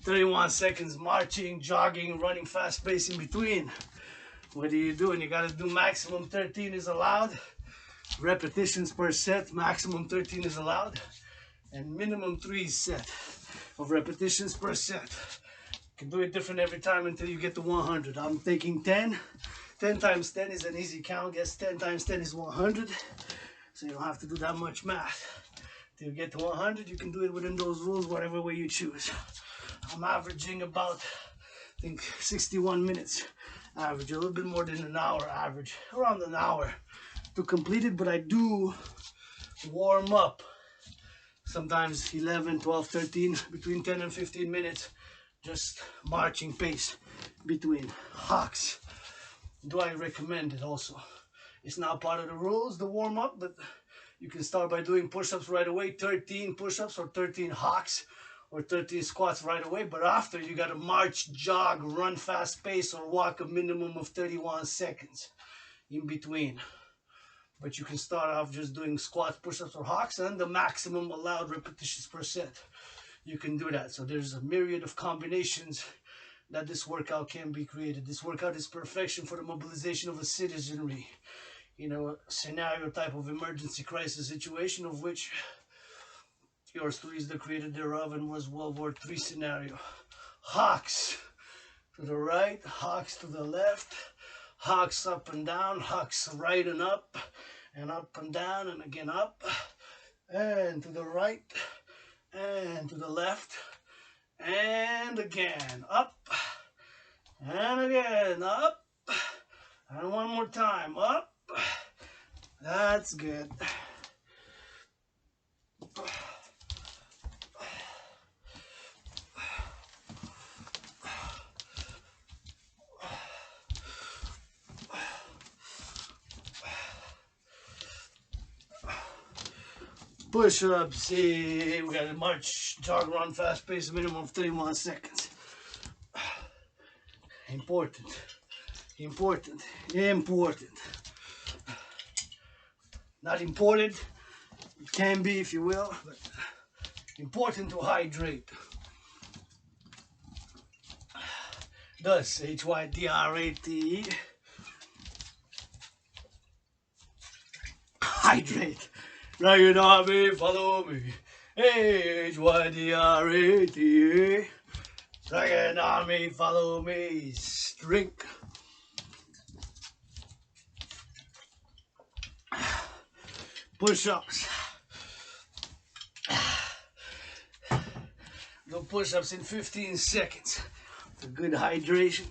31 seconds marching, jogging, running fast pace in between. What are you doing? You gotta do maximum 13 is allowed. Repetitions per set, maximum 13 is allowed. And minimum 3 set of repetitions per set. You can do it different every time until you get to 100. I'm taking 10. 10 times 10 is an easy count. Guess 10 times 10 is 100. So you don't have to do that much math. Till you get to 100, you can do it within those rules, whatever way you choose. I'm averaging about, I think, 61 minutes. Average, a little bit more than an hour average, around an hour to complete it, but I do warm up sometimes 11, 12, 13, between 10 and 15 minutes, just marching pace between hawks. Do I recommend it also? It's not part of the rules, the warm up, but you can start by doing push-ups right away, 13 push-ups or 13 hawks, or 13 squats right away, but after you got to march, jog, run fast pace, or walk a minimum of 31 seconds in between. But you can start off just doing squats, push-ups, or hawks, and the maximum allowed repetitions per set. You can do that. So there's a myriad of combinations that this workout can be created. This workout is perfection for the mobilization of a citizenry, you know, a scenario type of emergency crisis situation, of which yours truly is the creator thereof, and was World War III scenario. Hawks to the right, hawks to the left, hawks up and down, hawks right and up and down, and again up, and to the right, and to the left, and again up, and again up, and one more time up. That's good. Push-ups, we gotta march, jog, run, fast pace, minimum of 31 seconds. Important, important, important. Not important, it can be if you will, but important to hydrate. Thus, hydrate, hydrate. Dragan army, follow me. Hydrate. Dragan army, follow me. Drink. Push-ups. Do push-ups in 15 seconds. For good hydration.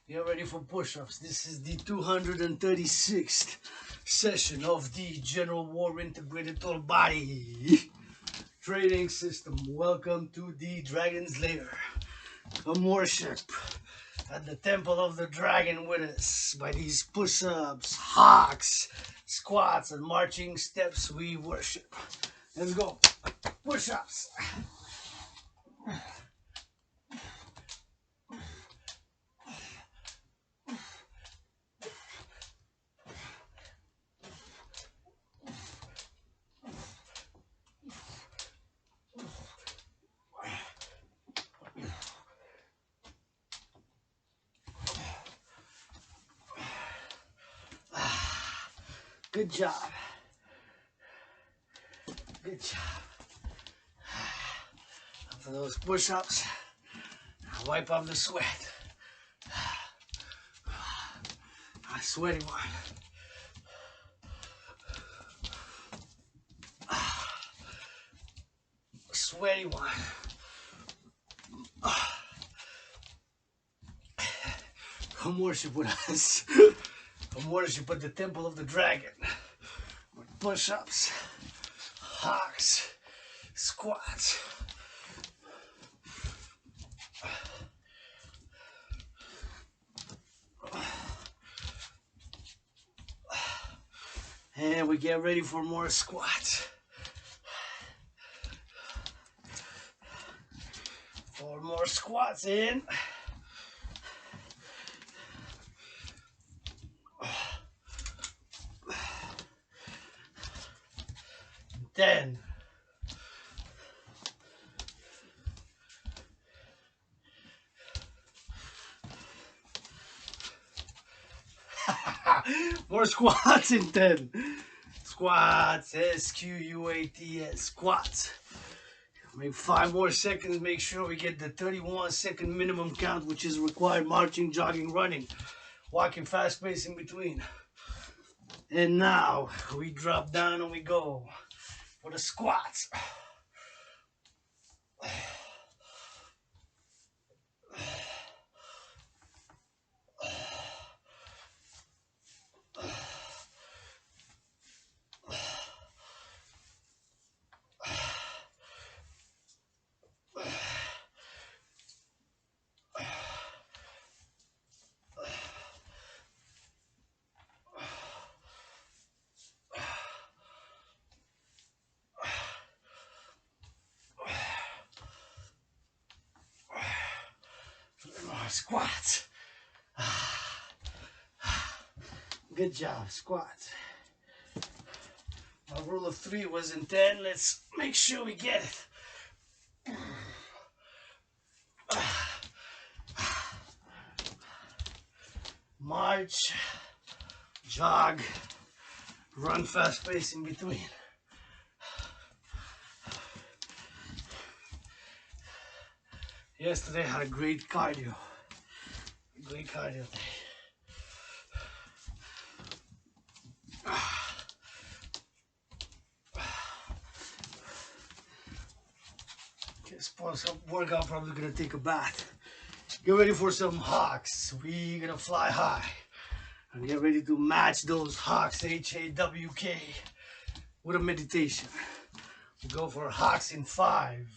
Get ready for push-ups. This is the 236th session of the General War Integrated Total Body Training System. Welcome to the Dragon's Lair. Come worship at the Temple of the Dragon with us. By these push-ups, hawks, squats, and marching steps we worship. Let's go. Push-ups. Good job. Good job. After those push-ups, wipe off the sweat. A sweaty one. Sweaty one. Come worship with us. Come worship at the Temple of the Dragon. With push-ups, hawks, squats. And we get ready for more squats. 4 more squats in. 10. More squats in 10. Squats, S-Q-U-A-T-S, squats. Make 5 more seconds, make sure we get the 31-second minimum count, which is required marching, jogging, running, walking fast pace in between. And now we drop down and we go for the squats. Squats. Good job, squats. My rule of 3 was in 10. Let's make sure we get it. March, jog, run fast pace in between. Yesterday I had a great cardio. Great cardio day. This workout probably gonna take a bath. Get ready for some hawks. We gonna fly high. And get ready to match those hawks, H-A-W-K, with a meditation. We go for hawks in 5.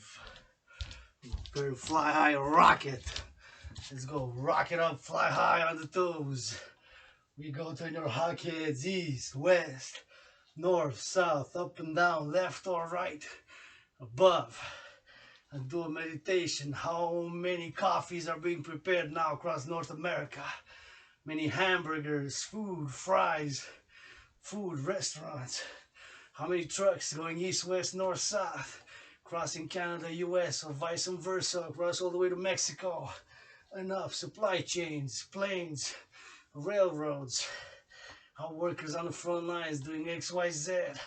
Prepare to fly high, rocket. Let's go, rock it up, fly high on the toes. We go to your hawk heads, east, west, north, south, up and down, left or right, above. And do a meditation. How many coffees are being prepared now across North America? Many hamburgers, food, fries, food, restaurants. How many trucks going east, west, north, south, crossing Canada, US, or vice versa, across all the way to Mexico? Enough supply chains, planes, railroads, Our workers on the front lines doing XYZ.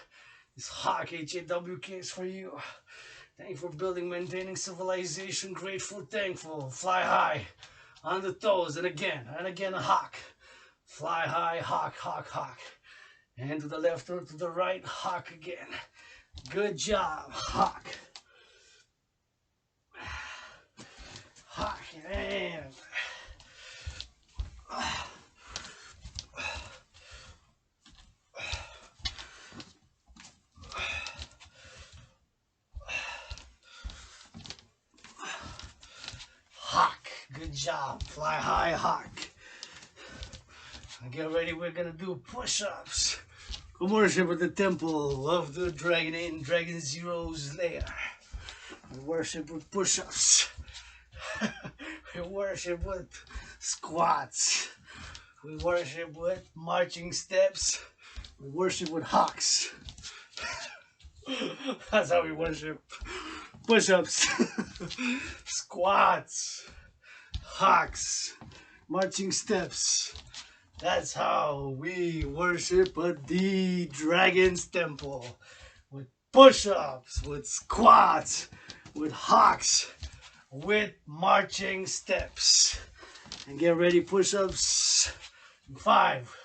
This Hawk HAWK is for you. Thank you for building, maintaining civilization. Grateful, thankful. Fly high, on the toes, and again a hawk. Fly high, hawk, hawk, hawk. And to the left or to the right, hawk again. Good job, hawk. Hawk, and hawk. Good job. Fly high, hawk. Get ready, we're gonna do push-ups. Come worship at the temple of the Dragan in Dragan Zero's Lair. We worship with push-ups. We worship with squats. We worship with marching steps. We worship with hawks. That's how we worship. Push-ups, squats, hawks, marching steps. That's how we worship at the Dragon's Temple. With push-ups, with squats, with hawks, with marching steps. And get ready, push-ups. 5.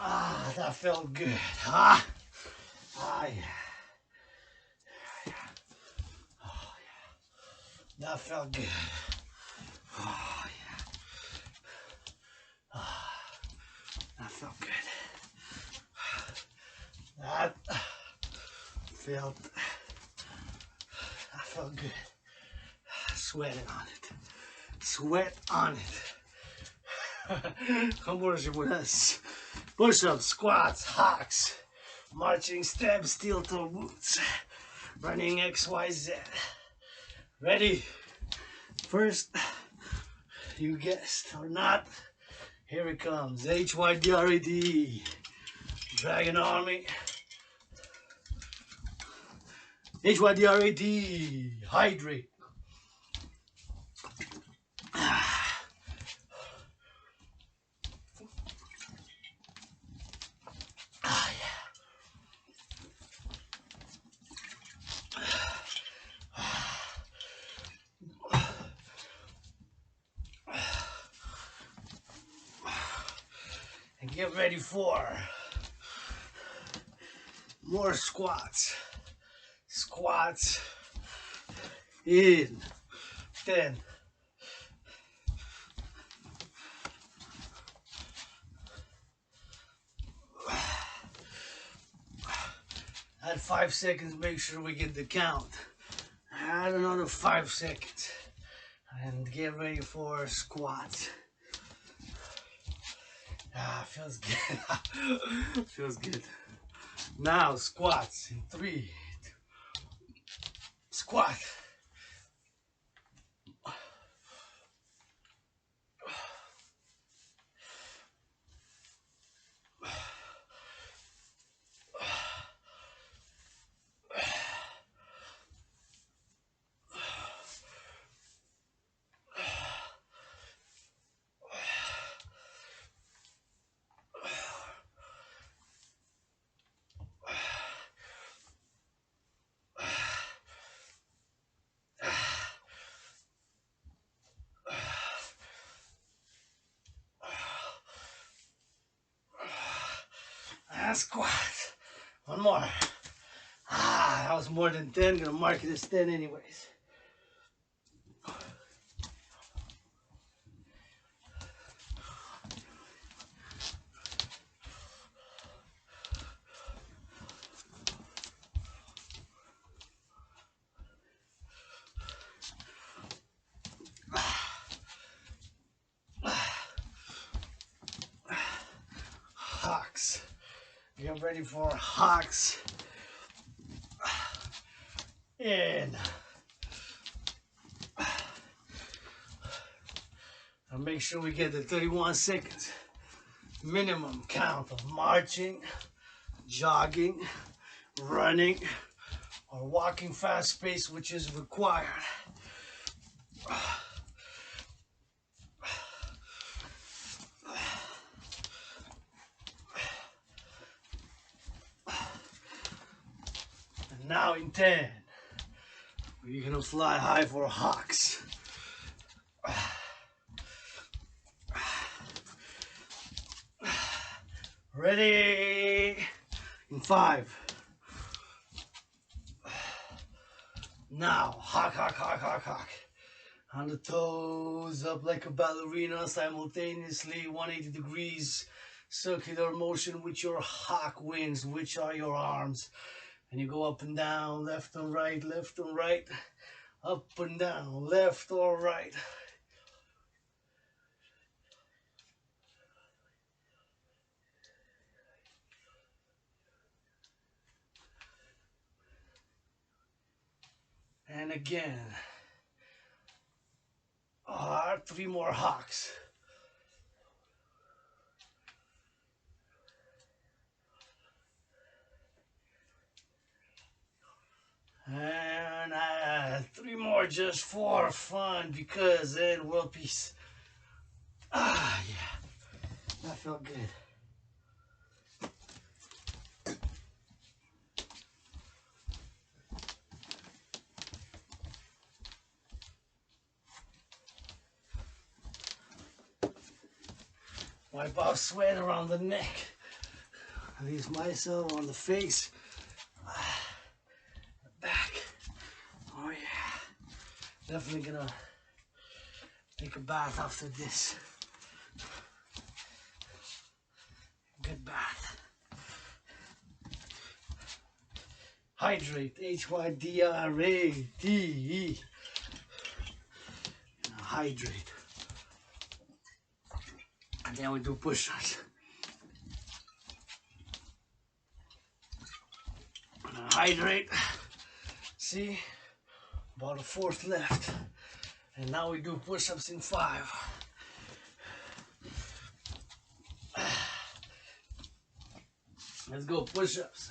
Ah, that felt good, huh? Ah, yeah. Oh, yeah. That felt good. Oh, yeah. Ah, that felt good. That felt good. Sweating on it. Sweat on it. Come worship with us. Push-ups, squats, hawks, marching steps, steel-toe boots, running XYZ. Ready? First, you guessed or not, here it comes. HYDRAD, Dragon Army. HYDRAD, hydrate. And get ready for more squats. Squats in 10. At 5 seconds, make sure we get the count. Add another 5 seconds. And get ready for squats. Ah, feels good. Feels good. Now squats in 3. Squat. And squat. One more. Ah, that was more than 10. Gonna mark it as 10 anyways. I'm ready for hawks. And I'll make sure we get the 31 seconds minimum count of marching, jogging, running, or walking fast pace, which is required. And now in 10, we're gonna fly high for hawks. Ready? In 5. Now, hawk, hawk, hawk, hawk, hawk. On the toes, up like a ballerina, simultaneously 180 degrees circular motion with your hawk wings, which are your arms. And you go up and down, left and right, up and down, left or right. And again. 3 more hawks. And 3 more just for fun, because then world peace. Yeah, that felt good. Wipe off sweat around the neck. Release myself on the face. The back. Oh yeah. Definitely gonna take a bath after this. Good bath. Hydrate. Hydrate. Hydrate. And then we do push-ups. Hydrate. See? About a fourth left. And now we do push-ups in 5. Let's go, push-ups.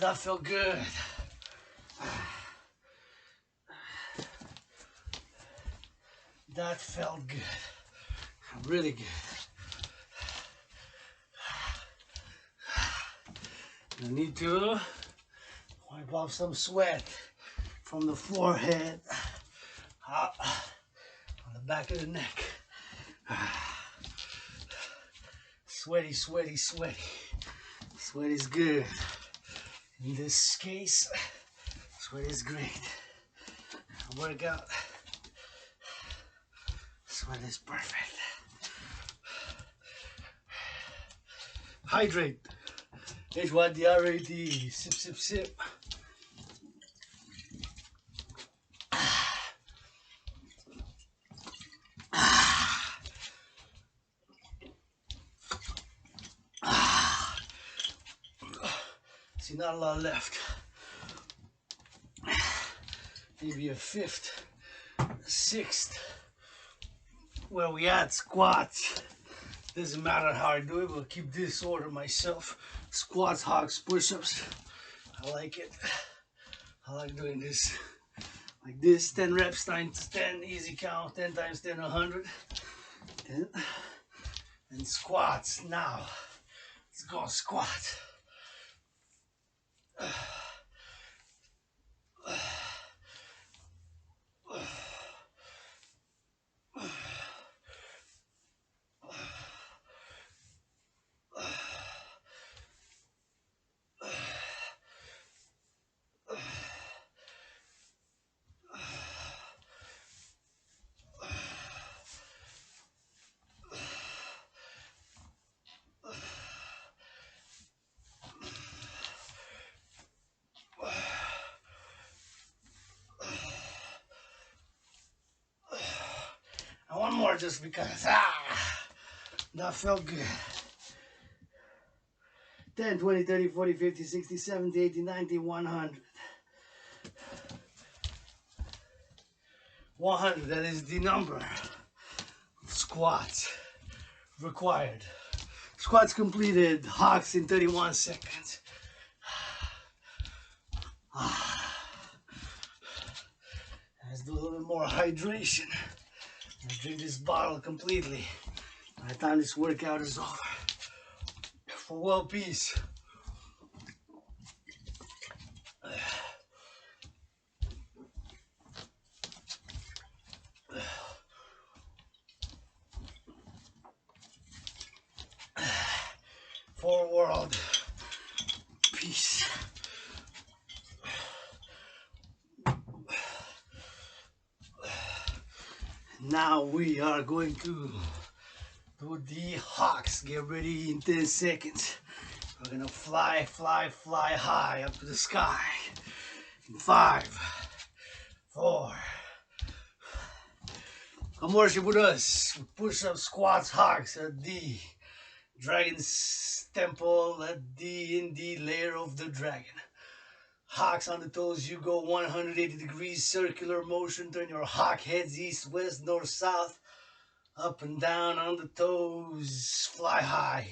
That felt good. That felt good. Really good. I need to wipe off some sweat from the forehead up on the back of the neck. Sweaty, sweaty, sweaty. Sweat is good. In this case, sweat is great. Workout, sweat is perfect. Hydrate. Hydrate. Sip, sip, sip. See, not a lot left. Maybe a 5th, 6th. Where we at? Squats. Doesn't matter how I do it, but keep this order myself. Squats, hawks, push-ups. I like it. I like doing this. Like this, 10 reps times 10, easy count, 10 times 10, 100. And squats now. Let's go squat. more just because. That felt good. 10, 20, 30, 40, 50, 60, 70, 80, 90, 100. 100, that is the number of squats required. Squats completed, hawks in 31 seconds. Let's do a little bit more hydration. Let's drink this bottle completely by the time this workout is over. For world peace. For world peace. Now we are going to do the hawks. Get ready in 10 seconds. We're gonna fly, fly, fly high up to the sky. In 5, 4. Come worship with us. Push-ups, squats, hawks at the Dragan's temple in the lair of the dragon. Hawks on the toes, you go 180 degrees circular motion. Turn your hawk heads east, west, north, south. Up and down on the toes. Fly high.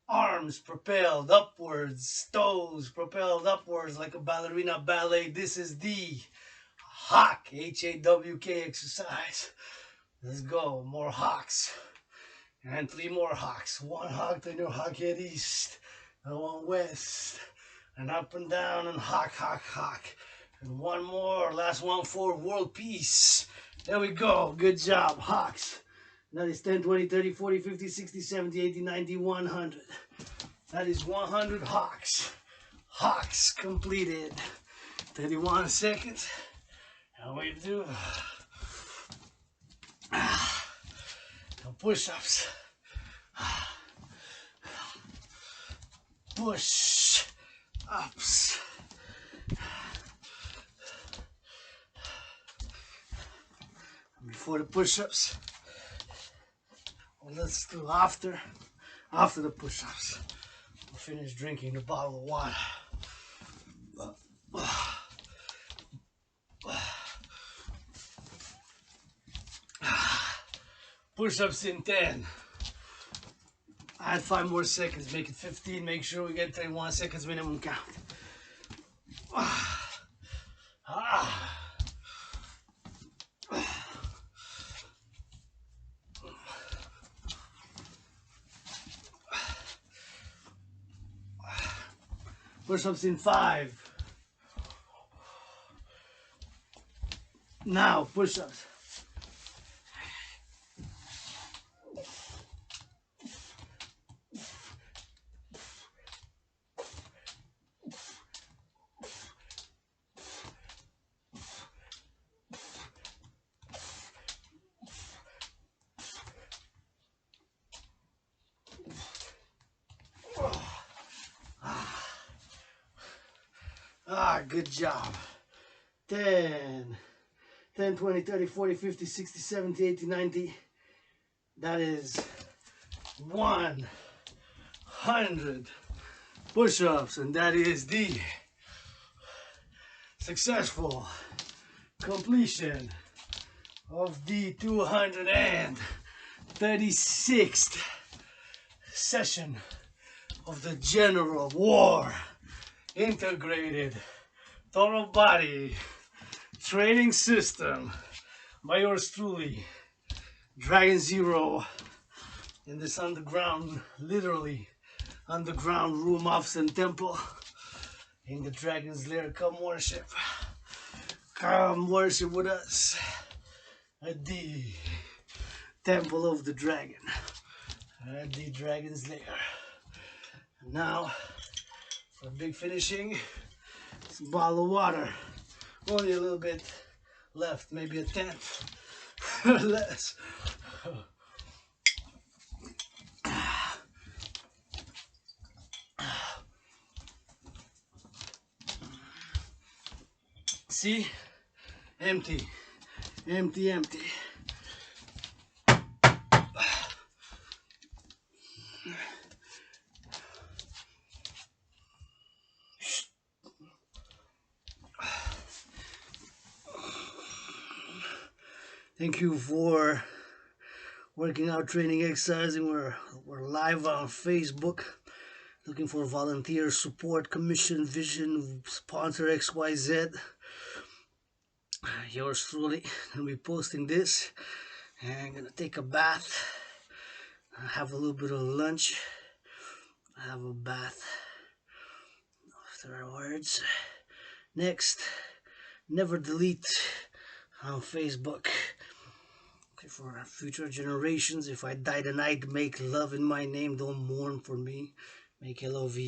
Arms propelled upwards. Toes propelled upwards like a ballerina ballet. This is the hawk, H-A-W-K exercise. Let's go. More hawks. And 3 more hawks. 1 hawk, turn your hawk head east. And 1 west. And up and down and hawk, hawk, hawk. And 1 more. Last one for world peace. There we go. Good job. Hawks. That is 10, 20, 30, 40, 50, 60, 70, 80, 90, 100. That is 100 hawks. Hawks completed. 31 seconds. And we do push-ups. Push-ups. Before the push-ups, let's do after the push-ups. I'll finish drinking the bottle of water. Push-ups in 10. Add 5 more seconds, make it 15. Make sure we get 31 seconds minimum count. Push-ups in 5. Now, push-ups. Good job. 10, 20, 30, 40, 50, 60, 70, 80, 90. That is 100 push-ups, and that is the successful completion of the 236th session of the General War Integrated Total Body Training System by yours truly, Dragan Zero, in this underground, literally underground room, office and temple in the Dragon's Lair. Come worship with us at the Temple of the Dragon, at the Dragon's Lair. And now, for big finishing, it's a bottle of water. Only a little bit left, maybe a tenth or less. See? Empty, empty, empty. Thank you for working out, training, exercising. We're live on Facebook. Looking for volunteer support, commission, vision, sponsor XYZ. Yours truly. Gonna be posting this. And I'm gonna take a bath. Have a little bit of lunch. Have a bath afterwards. Next, never delete on Facebook. Okay, for our future generations, if I die tonight, make love in my name. Don't mourn for me. Make love.